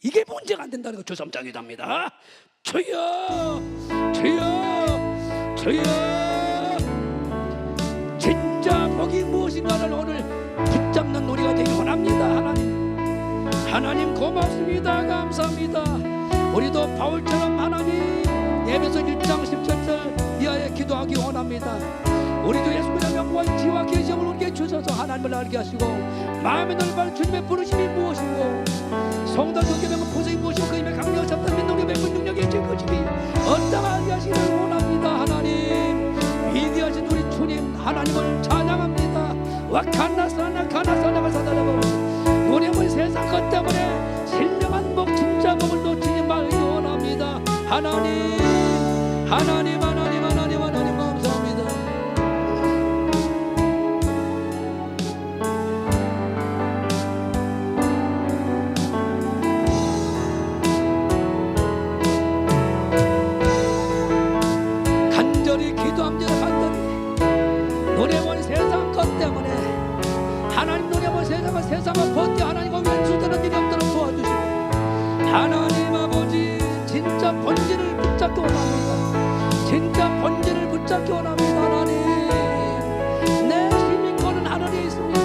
이게 문제가 안 된다는 거 주섬장이답니다. 주여, 주여, 주여. 진짜 복이 무엇인가를 오늘 붙잡는 우리가 되기 원합니다. 하나님 고맙습니다. 감사합니다. 우리도 바울처럼 하나님 에베소 1장 17절 이하에 기도하기 원합니다. 우리도 예수 그리스도의 영광, 지와 계시함을 우리에게 주셔서 하나님을 알게 하시고, 마음의 넓은 주님의 부르심이 무엇이고 성도 경계명은 보석이 무엇이고 그 힘의 강력을 잡는 아버지 언덕하게 하시기를 원합니다. 하나님 위대하신 우리 주님 하나님을 찬양합니다. 와칸나사나 카나사나가 사다라고 노래물 세상 것 때문에 신령한 복 진짜 복을 놓치지 말기 원합니다. 하나님 하나님 하나님 하나님 하나님 감사합니다. 간절히 기도합니다. 간절히 노래물 세상 것 때문에 하나님 노래물 세상을 버텨 하나님과 왼수되는 일이 없도록 도와주시고 하나님 아버지 진짜 본질을 붙잡기 원합니다. 진짜 본질을 붙잡기 원합니다. 하나님 내 시민권은 하늘에 있습니다.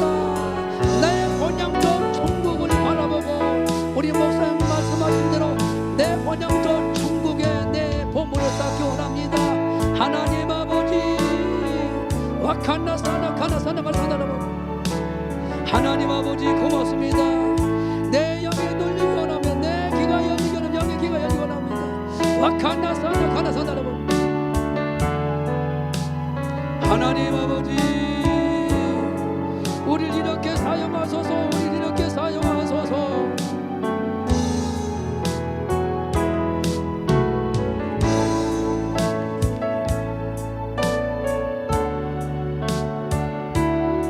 내 본향적 천국을 바라보고 우리 목사님 말씀하신 대로 내 본향적 천국에 내 보물을 쌓기 원합니다. 하나님 아버지 와칸나사나 카나사나가 사다라고 하나님 아버지 고맙습니다. 내 영이 눌리기 원하며 내 귀가 열리기 원하며 영의 귀가 열리기 원합니다. 와칸나사나 카나사나라고 하나님 아버지 우리를 이렇게 사용하소서. 우리를 이렇게 사용하소서.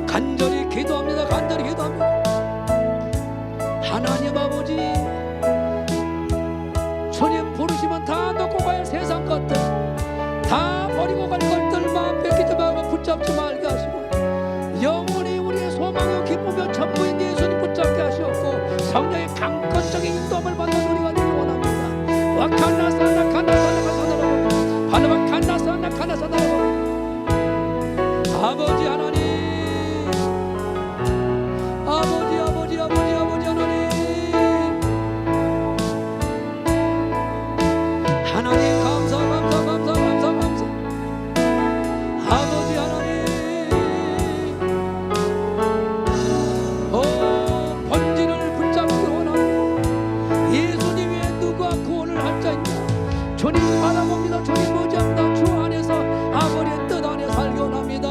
간절히 기도합니다. 간절히 기도합니다. 하나님 아버지 주님 부르시면 다 놓고 갈 세상 것들 다 버리고 갈 것들만 뺏기지 말고 붙잡지 말게 하시고 영원히 우리의 소망과 기쁨과 전부인 예수님 붙잡게 하시옵고 성령의 강건적인 인도함을 받는 우리가 되기 원합니다. 와칸나사나 카나사나가 사나라고 바나바칸나사나 카나사나라고 아버지 하나님 아버지 아버지 아버지 아버지 하나님 하나님 감사 감사 감사 감사 감사 아버지 하나님 본질을 붙잡기 원합니다. 예수님 외에 누가 구원을 할 자 있냐. 주님 바라봅니다. 주님 의지합니다. 주 안에서 아버지의 뜻 안에 살기 원합니다.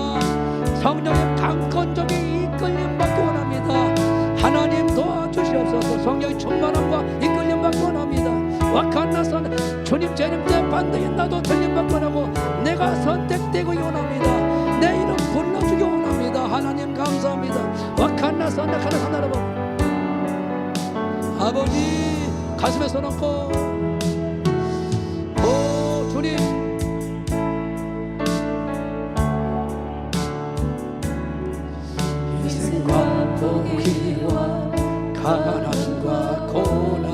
성령의 강건적인 이끌림 받기 원합니다. 하나님 도와주시옵소서. 성령의 충만함과 이끌림 받기 원합니다. 와칸나선 주님 재림때 반드시 나도 들림 받기 원하고 내가 선택되고 원합니다. 내 이름 불러주기 원합니다. 하나님 감사합니다. 와칸나선 카나사나라고 아버지 가슴에 손 얹고 오 주님 희생과 포기와 가난과 고난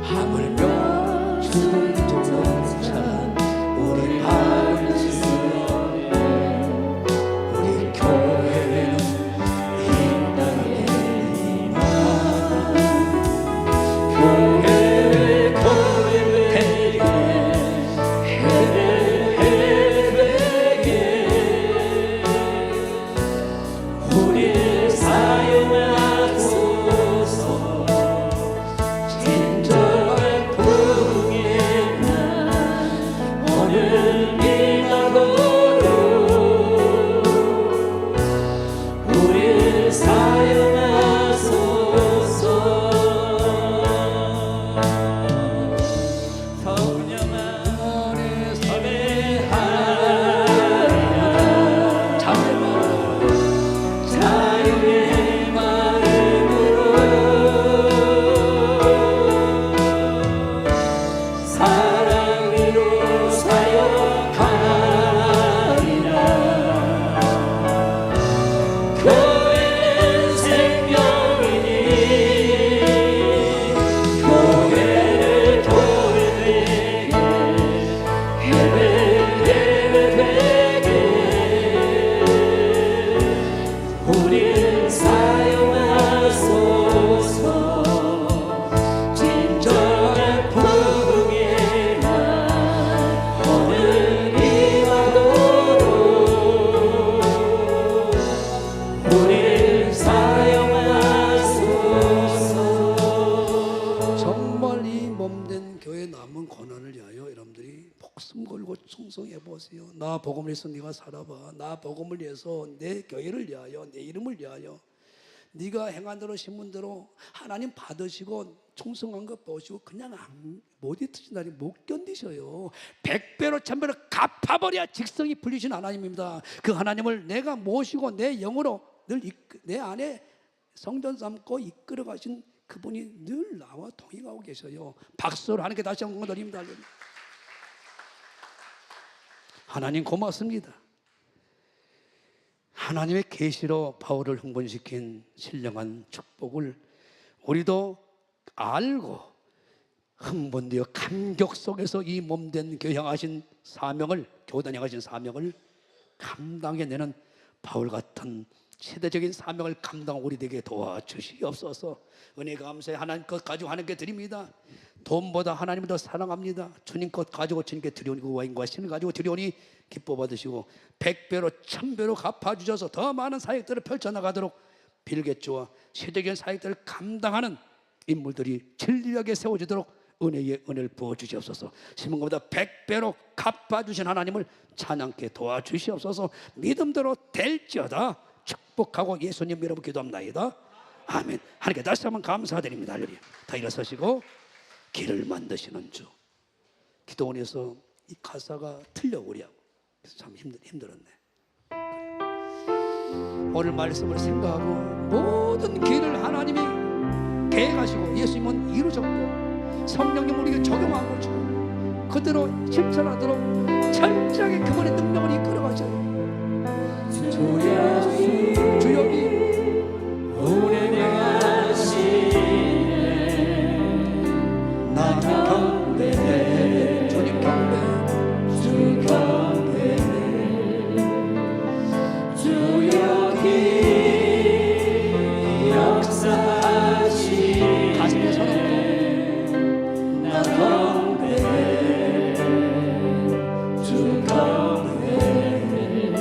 하물며 주조차 우리 알수 없네. 우리 교회는 이 땅에 이만 교회 고백에 우리 사용하소서. 진정한 풍의 날 오늘 미나도록 우리 사용하소서. 성령만의 섬에하랴 자유의 마음으로 사랑 위로 사역하라. 상상해 보세요. 나 복음을 위해서 네가 살아봐. 나 복음을 위해서 내 교회를 위하여, 내 이름을 위하여 네가 행한 대로 신문 대로 하나님 받으시고 충성한 것 보시고 그냥 못 잊으신다니 못 견디셔요. 100배로 1000배로 갚아버려야 직성이 풀리신 하나님입니다. 그 하나님을 내가 모시고 내 영으로 늘 내 안에 성전 삼고 이끌어 가신 그분이 늘 나와 동행하고 계셔요. 박수로 하나님께 다시 한번 드립니다. 하나님 고맙습니다. 하나님의 계시로 바울을 흥분시킨 신령한 축복을 우리도 알고 흥분되어 감격 속에서 이 몸된 교향하신 사명을, 교단 향하신 사명을 감당해내는 바울 같은 시대적인 사명을 감당하고 우리에게 도와주시옵소서. 은혜 감사해 하나님 것 가지고 하나님께 드립니다. 돈보다 하나님을 더 사랑합니다. 주님 것 가지고 주님께 드려오니 그 와인과 신을 가지고 드려오니 기뻐 받으시고 100배로 1000배로 갚아주셔서 더 많은 사역들을 펼쳐나가도록 빌겠주와 세대적인 사역들을 감당하는 인물들이 진리하게 세워지도록 은혜의 은혜를 부어주시옵소서. 심은 것보다 100배로 갚아주신 하나님을 찬양케 도와주시옵소서. 믿음대로 될지어다 축복하고 예수님 이름으로 기도합나이다. 아멘. 하나님께 다시 한번 감사드립니다. 할렐루야. 다 일어서시고 길을 만드시는 주. 기도원에서 이 가사가 틀려 우리하고 그래서 참 힘들었네. 오늘 말씀을 생각하고 모든 길을 하나님이 계획하시고 예수님은 이루셨고 성령님 우리에게 적용한 것처럼 그대로 실천하도록 철저하게 그분의 능력을 이끌어가셔요. 주여기 운행하시네 나 경배해 주님 경배 주 경배해 주여기 역사하시네 가슴에 서놓고 나 경배해 주 경배해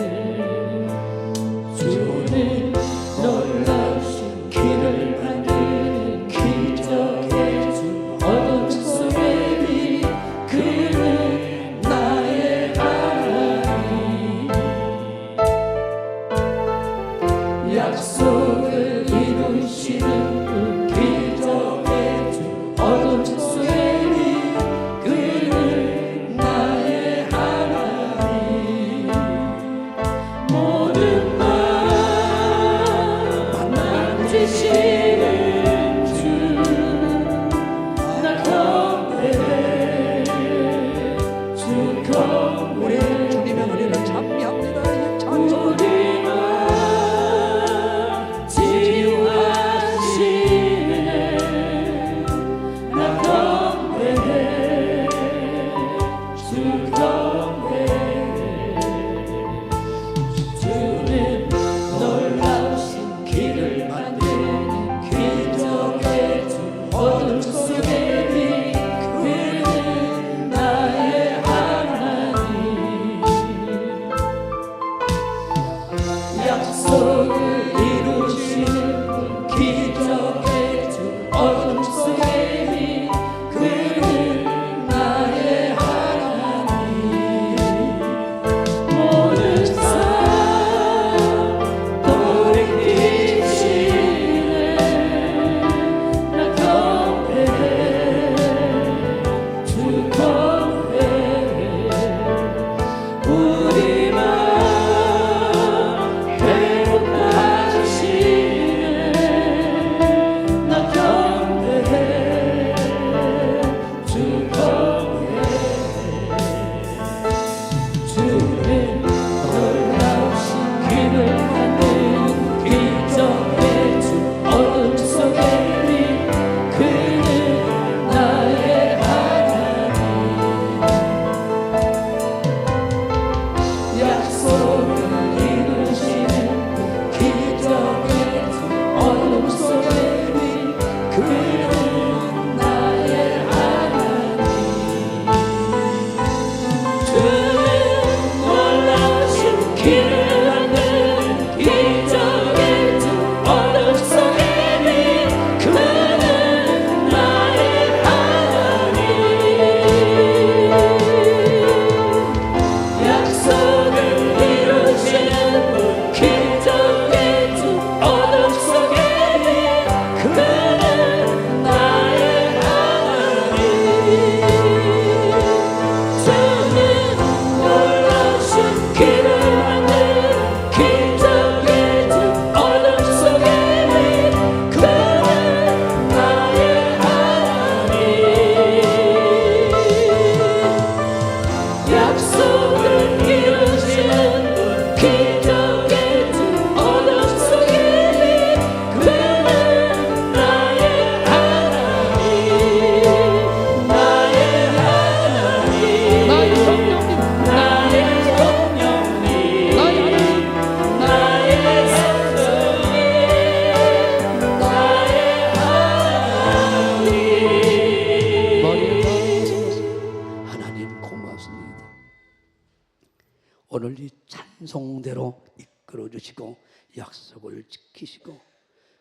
오늘 이 찬송대로 이끌어 주시고 약속을 지키시고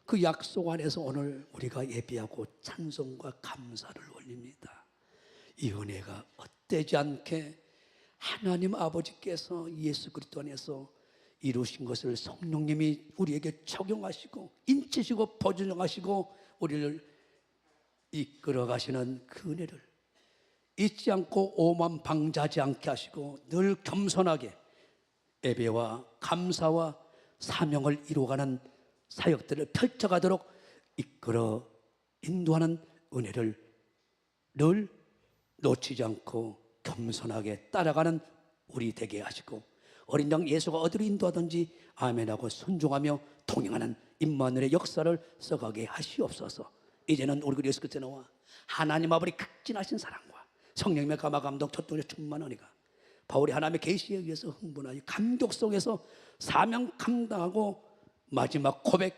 그 약속 안에서 오늘 우리가 예배하고 찬송과 감사를 올립니다. 이 은혜가 헛되지 않게 하나님 아버지께서 예수 그리스도 안에서 이루신 것을 성령님이 우리에게 적용하시고 인치시고 보존하시고 우리를 이끌어 가시는 그 은혜를 잊지 않고 오만방자하지 않게 하시고 늘 겸손하게 예배와 감사와 사명을 이루어가는 사역들을 펼쳐가도록 이끌어 인도하는 은혜를 늘 놓치지 않고 겸손하게 따라가는 우리 되게 하시고 어린 양 예수가 어디로 인도하든지 아멘하고 순종하며 동행하는 임마누엘의 역사를 써가게 하시옵소서. 이제는 우리 예수 그리스도의 나와 하나님 아버지 극진하신 사랑과 성령님의 감화 감동 첫동에 충만하니까 바울이 하나님의 계시에 의해서 흥분하여 감격 속에서 사명 감당하고 마지막 고백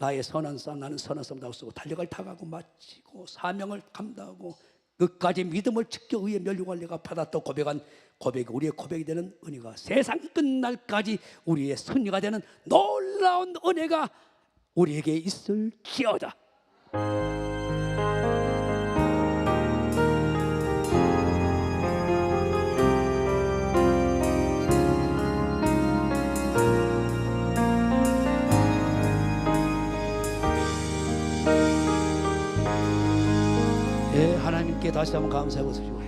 나의 선한 삶 나는 선한 삶 쓰고 달려갈 타가고 마치고 사명을 감당하고 끝까지 믿음을 지켜 의의 면류관리가 받았다 고백한 고백이 우리의 고백이 되는 은혜가 세상 끝날까지 우리의 승리가 되는 놀라운 은혜가 우리에게 있을지어다. 하나님께 다시 한번 감사하고 싶습니다.